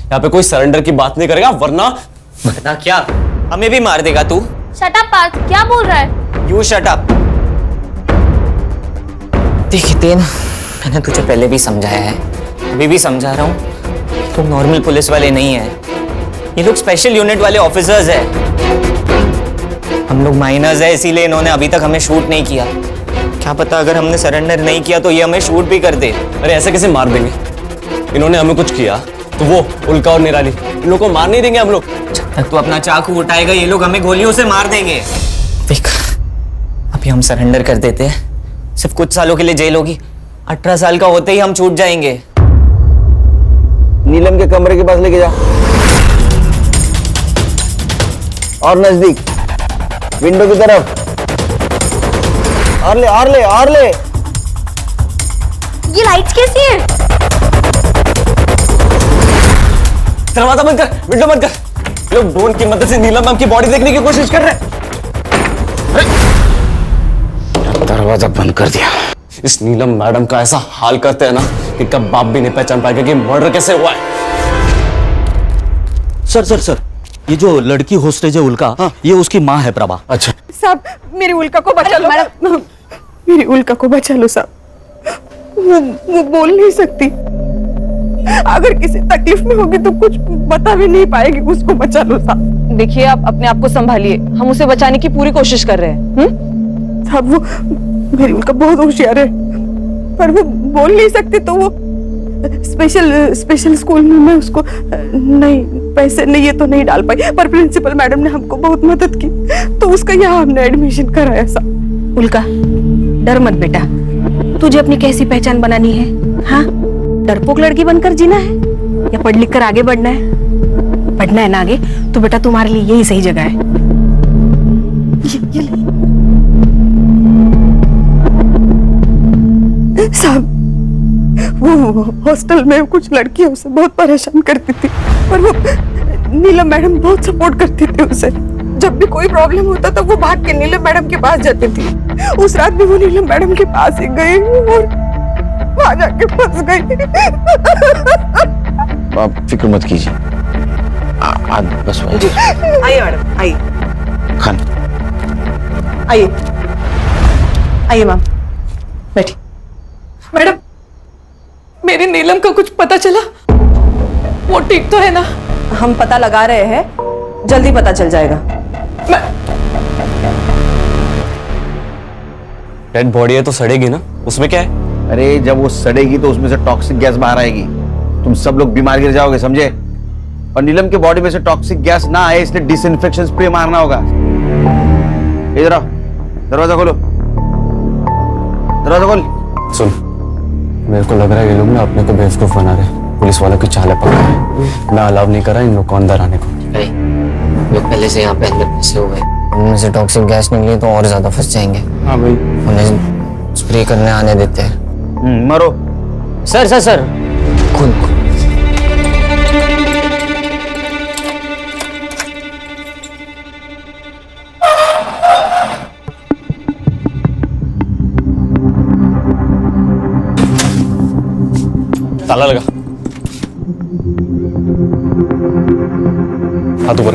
यहाँ पे कोई सरेंडर की बात नहीं करेगा वरना क्या हमें भी मार देगा तू? शट अप पार्थ, क्या बोल रहा है? You shut up. देख हितेन, मैंने तुझे पहले भी समझाया है, अभी भी समझा रहा हूँ, तुम नॉर्मल पुलिस वाले नहीं है, ये लोग स्पेशल यूनिट वाले ऑफिसर्स हैं। हम लोग माइनर्स है, इसीलिए इन्होंने अभी तक हमें शूट नहीं किया। क्या पता अगर हमने सरेंडर नहीं किया तो ये हमें शूट भी कर दे। अरे ऐसे कैसे मार देंगे? इन्होंने हमें कुछ किया तो वो उल्का और निराली इन लोगों को मार नहीं देंगे हम लोग। जब तक तू अपना चाकू उठाएगा ये लोग हमें गोलियों से मार देंगे। देख, अभी हम सरेंडर कर देते हैं, सिर्फ कुछ सालों के लिए जेल होगी, 18 साल का होते ही हम छूट जाएंगे। नीलम के कमरे के पास लेके जा और नजदीक विंडो की तरफ, और ले और ले और ले। ये लाइट्स कैसी है? दरवाजा बंद कर, विंडो बंद कर। लोग ड्रोन की मदद से नीलम मैम की बॉडी देखने की कोशिश कर रहे हैं। दरवाजा बंद कर दिया। इस नीलम मैडम का ऐसा हाल करते हैं ना कि कब बाप भी नहीं पहचान पाएगा कि मर्डर कैसे हुआ है। सर, ये जो लड़की होस्टेज है उल्का, ये उसकी माँ है प्रभा। अच्छा साहब, मेरी उल्का को बचा लो। मेरी उल्का को बचा लो साहब, वो बोल नहीं सकती, अगर किसी तकलीफ में होगी तो कुछ बता भी नहीं पाएगी, उसको बचा लो साहब। देखिए, आप अपने आप को संभालिए, हम उसे बचाने की पूरी कोशिश कर रहे हैं। साहब, वो मेरी उल्का बहुत होशियार है, पर वो बोल नहीं सकती तो वो स्पेशल स्कूल में मैं उसको नहीं, पैसे नहीं ये तो नहीं डाल पाई, पर प्रिंसिपल मैडम ने हमको बहुत मदद की तो उसका यहाँ हमने एडमिशन कराया सा। उल्का, डर मत बेटा, तुझे अपनी कैसी पहचान बनानी है? हाँ, डरपोक लड़की बनकर जीना है या पढ़ लिख कर आगे बढ़ना है? बढ़ना है ना आगे तो बेटा तुम्हारे लिए यही सही जगह है। साहब, वो हॉस्टल में कुछ लड़कियां उसे बहुत परेशान करती थी, पर वो नीलम मैडम बहुत सपोर्ट करती थी उसे। जब भी कोई प्रॉब्लम होता था वो भाग के नीलम मैडम के पास जाती थी। उस रात भी वो नीलम मैडम के पास ही गई और वहां जाके फंस गई। आप फिक्र मत कीजिए, बस आइए मैडम, आइए। खान, आइए आइए मैम, बैठिए। मैडम, मेरी नीलम का कुछ पता चला? वो ठीक तो है ना? हम पता लगा रहे हैं, जल्दी पता चल जाएगा। डेड बॉडी है तो सड़ेगी ना, उसमें क्या है? अरे जब वो सड़ेगी तो उसमें से टॉक्सिक गैस बाहर आएगी, तुम सब लोग बीमार गिर जाओगे, समझे? और नीलम के बॉडी में से टॉक्सिक गैस ना आए इसलिए डिसइंफेक्शन स्प्रे मारना होगा। इधर आओ, दरवाजा खोलो, दरवाजा खोल। सुन, मेरे को लग रहा है ये लोग ना अपने को बेवकूफ बना रहे हैं, पुलिस वालों की चालें पकड़ रहे हैं। मैं अलाउ नहीं कर रहा इन लोग को अंदर आने को। लोग पहले से यहाँ पे अंदर फंसे हुए, उनमें से टॉक्सिक गैस निकली तो और ज्यादा फंस जाएंगे। हाँ भाई, उन्हें स्प्रे करने आने देते हैं। मरो। सर खुद ताला लगा, हाथ ऊपर।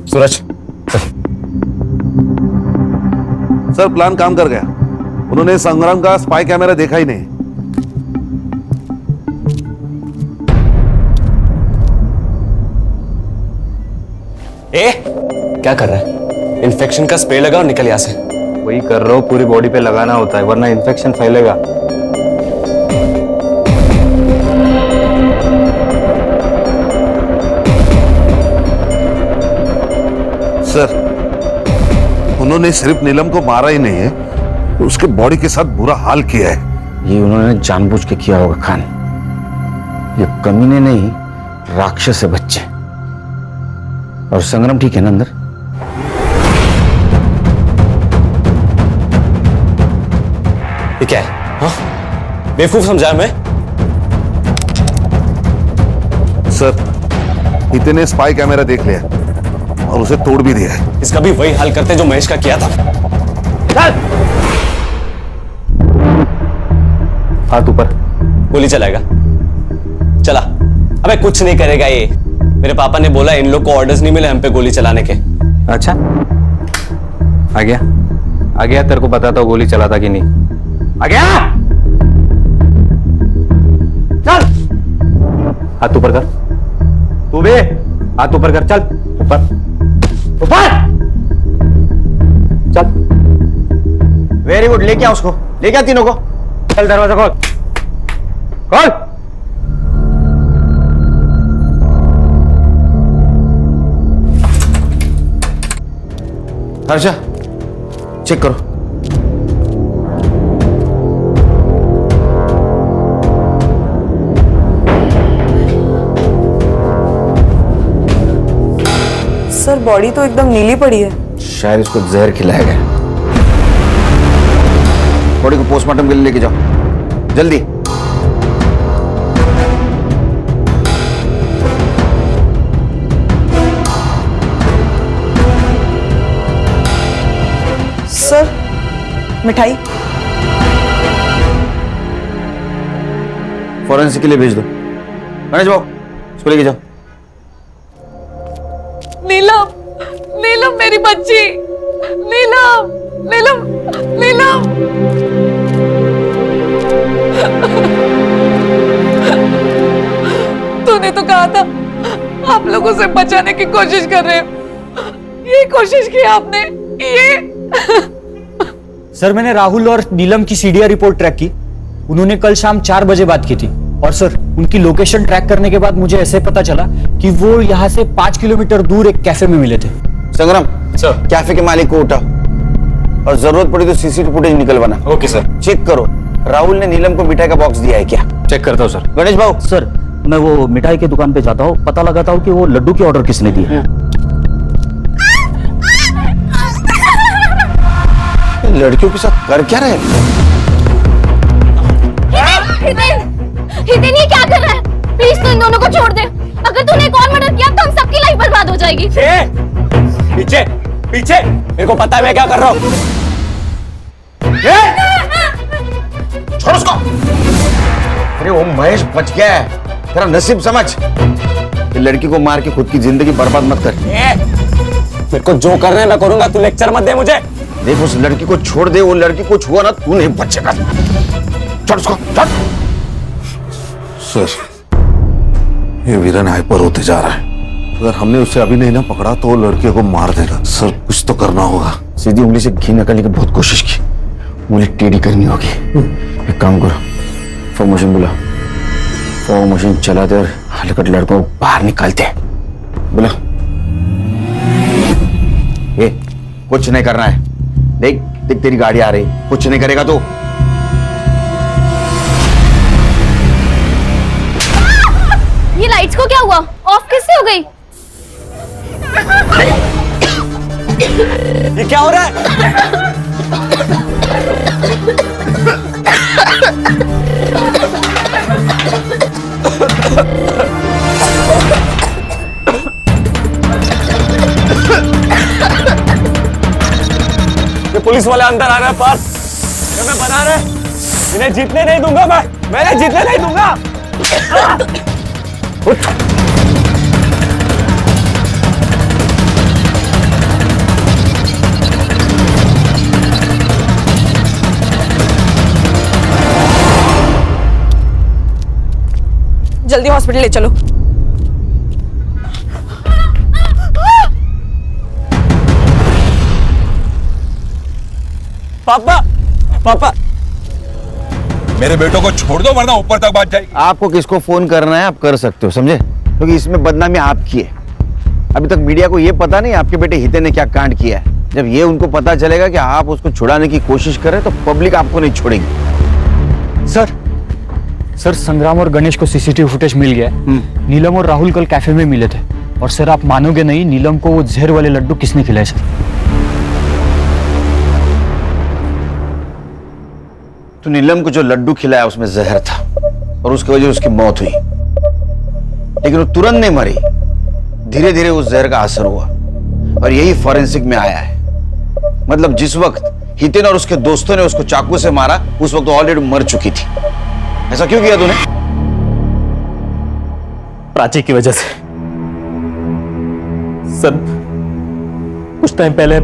सूरज, सर प्लान काम कर गया, उन्होंने संग्राम का स्पाई कैमरा देखा ही नहीं। क्या कर रहा है? इन्फेक्शन का स्प्रे लगा और निकल यहाँ से। वही कर रहा हूँ, पूरी बॉडी पे लगाना होता है वरना इन्फेक्शन फैलेगा। सर, उन्होंने सिर्फ नीलम को मारा ही नहीं है, उसके बॉडी के साथ बुरा हाल किया है। ये उन्होंने जानबूझ के किया होगा खान, ये कमीने नहीं राक्षस है बच्चे। और संग्राम ठीक है ना अंदर? ये क्या है? हाँ, बेवकूफ समझा मैं? सर, हितेन ने स्पाई कैमरा देख लिया और उसे तोड़ भी दिया है। इसका भी वही हाल करते जो महेश का किया था। चल! हाथ ऊपर। गोली चलाएगा? चला। अबे कुछ नहीं करेगा ये, मेरे पापा ने बोला इन लोग को ऑर्डर्स नहीं मिले हम पे गोली चलाने के। अच्छा, आ गया तेरे को बताता हूँ गोली चलाता कि नहीं। आ गया, चल हाथ ऊपर कर, तू भी हाथ ऊपर कर, चल ऊपर ऊपर चल। वेरी गुड, लेके आ उसको, लेके आ तीनों को। चल दरवाजा खोल, खोल। हर्षा, चेक करो। सर, बॉडी तो एकदम नीली पड़ी है। शायद इसको जहर खिलाया गया। बॉडी को पोस्टमार्टम के लिए लेके जाओ, जल्दी। सर, मिठाई। फॉरेंसिक के लिए भेज दो। गणेश बाबू, इसको लेके जाओ। नीलम, नीलम मेरी बच्ची, नीलम, नीलम, नीलम। तूने तो कहा था आप लोगों से बचाने की कोशिश कर रहे हो, ये कोशिश की आपने, ये सर मैंने राहुल और नीलम की सीडीआर रिपोर्ट ट्रैक की। उन्होंने कल शाम 4 बजे बात की थी और सर उनकी लोकेशन ट्रैक करने के बाद मुझे ऐसे पता चला कि वो यहाँ से 5 किलोमीटर दूर एक कैफे में मिले थे। संग्राम सर, कैफे के मालिक को उठाओ और जरूरत पड़ी तो सीसीटीवी फुटेज निकलवाना। Okay sir. चेक करो राहुल ने नीलम को मिठाई का बॉक्स दिया है क्या? चेक करता हूँ सर। गणेश भाऊ सर मैं वो मिठाई की दुकान पे जाता हूँ, पता लगाता हूँ कि वो लड्डू की ऑर्डर किसने दी है। लड़कियों के साथ कर क्या रहे? हितेन ये क्या कर रहा है? प्लीज तू इन दोनों को छोड़ दे। अगर तूने एक और मर्डर किया तो हम सबकी लाइफ बर्बाद हो जाएगी। पीछे पीछे, मेरे को पता है मैं क्या कर रहा हूँ। छोड़ उसको। अरे वो महेश बच गया है, तेरा नसीब समझ। ये लड़की को मार के खुद की जिंदगी बर्बाद मत कर। मेरे को जो करना है मैं करूंगा, तू लेक्चर मत दे मुझे। देख उस लड़की को छोड़ दे, वो लड़की को छुआ ना तू नहीं बचेगा। छोड़ उसको, छोड़। सर ये वीरन हाइपर होते जा रहा है। अगर हमने उसे अभी नहीं ना पकड़ा तो वो लड़के को मार देगा। सर कुछ तो करना होगा। सीधी उंगली से घी निकालने की बहुत कोशिश की, उंगली टेढ़ी करनी होगी। एक काम करो, फॉर्मेशन बुला, फॉर्मेशन चलाते और हलकट लड़कों को बाहर निकालते। बुला। ये कुछ नहीं करना है। देख देख तेरी गाड़ी आ रही, कुछ नहीं करेगा तो। ये लाइट्स को क्या हुआ? ऑफ कैसे हो गई? ये क्या हो रहा है? ये पुलिस वाले अंदर आ रहे हैं पास। मैं बना रहे, इन्हें जीतने नहीं दूंगा। मैं जीतने नहीं दूंगा। उठ। जल्दी हॉस्पिटल ले चलो। पापा पापा, मेरे बेटों को छोड़ दो वरना ऊपर तक बात जाएगी। आपको किसको फोन करना है आप कर सकते हो, समझे? क्योंकि इसमें बदनामी आपकी है। अभी तक मीडिया को यह पता नहीं आपके बेटे हितेन ने क्या कांड किया है। जब ये उनको पता चलेगा कि आप उसको छुड़ाने की कोशिश कर रहे हैं तो पब्लिक आपको नहीं छोड़ेगी। सर संग्राम और गणेश को सीसीटीवी फुटेज मिल गया है। नीलम और राहुल कल कैफे में मिले थे और सर आप मानोगे नहीं, नीलम को वो जहर वाले लड्डू किसने खिलाए सर? तो नीलम को जो लड्डू खिलाया उसमें जहर था और उसकी वजह से उसकी मौत हुई, लेकिन वो तुरंत नहीं मरी। धीरे धीरे उस जहर का असर हुआ और यही फॉरेंसिक में आया है। मतलब जिस वक्त हितेन और उसके दोस्तों ने उसको चाकू से मारा उस वक्त ऑलरेडी मर चुकी थी। ऐसा क्यों किया तूने? प्राची की वजह से। सर कुछ टाइम पहले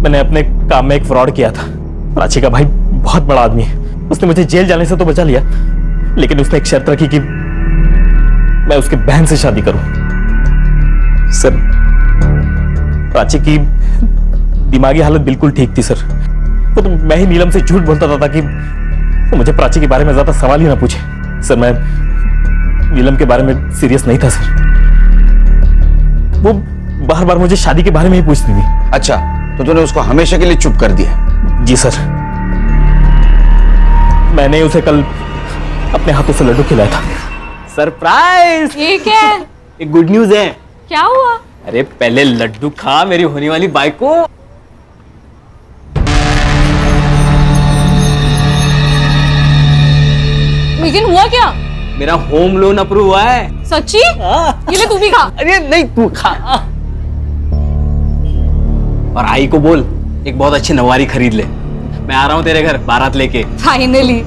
मैंने अपने काम में एक फ्रॉड किया था। प्राची का भाई बहुत बड़ा आदमी है, उसने मुझे जेल जाने से तो बचा लिया, लेकिन उसने एक शर्त रखी कि मैं उसकी बहन से शादी करूं। सर प्राची की दिमागी हालत बिल्कुल ठीक थी सर। वो तो मैं ही नीलम से झूठ बोलता था कि वो मुझे प्राची के बारे में ज्यादा सवाल ही ना पूछे। सर मैं नीलम के बारे में सीरियस नहीं था सर। वो बार बार मुझे शादी के बारे में ही पूछती थी। अच्छा, तो तूने उसको हमेशा के लिए चुप कर दिया? जी सर, मैंने उसे कल अपने हाथों से लड्डू खिलाया था। सरप्राइज! ये क्या है? एक गुड न्यूज है। क्या हुआ? अरे पहले लड्डू खा मेरी होने वाली बाइक को। लेकिन हुआ क्या? मेरा होम लोन अप्रूव हुआ है। सच्ची? ये ले तू भी खा। अरे नहीं तू खा। और आई को बोल एक बहुत अच्छी नवारी खरीद ले। मैं आ रहा हूं तेरे घर बारात लेके। फाइनली।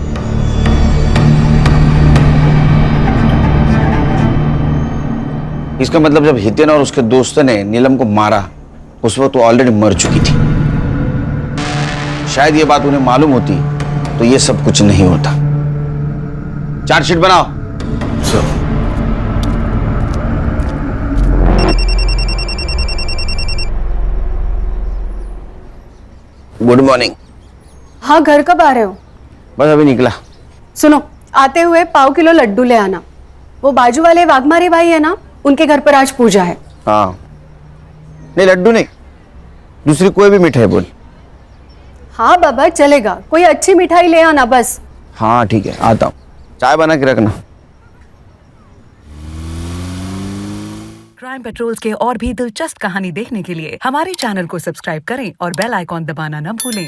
इसका मतलब जब हितेन और उसके दोस्तों ने नीलम को मारा उस वक्त वो ऑलरेडी मर चुकी थी। शायद ये बात उन्हें मालूम होती तो ये सब कुछ नहीं होता। चार्जशीट बनाओ। Sir good morning. हाँ, घर कब आ रहे हो? बस अभी निकला। सुनो, आते हुए 1.5 किलो लड्डू ले आना। वो बाजू वाले वाघमारे भाई है ना, उनके घर पर आज पूजा है। हाँ, नहीं लड्डू नहीं, दूसरी कोई भी मिठाई बोल। हाँ बाबा, चलेगा, कोई अच्छी मिठाई ले आना बस। हाँ ठीक है, आता हूँ। चाय बना के रखना। क्राइम पेट्रोल्स के और भी दिलचस्प कहानी देखने के लिए हमारे चैनल को सब्सक्राइब करें और बेल आइकॉन दबाना न भूलें।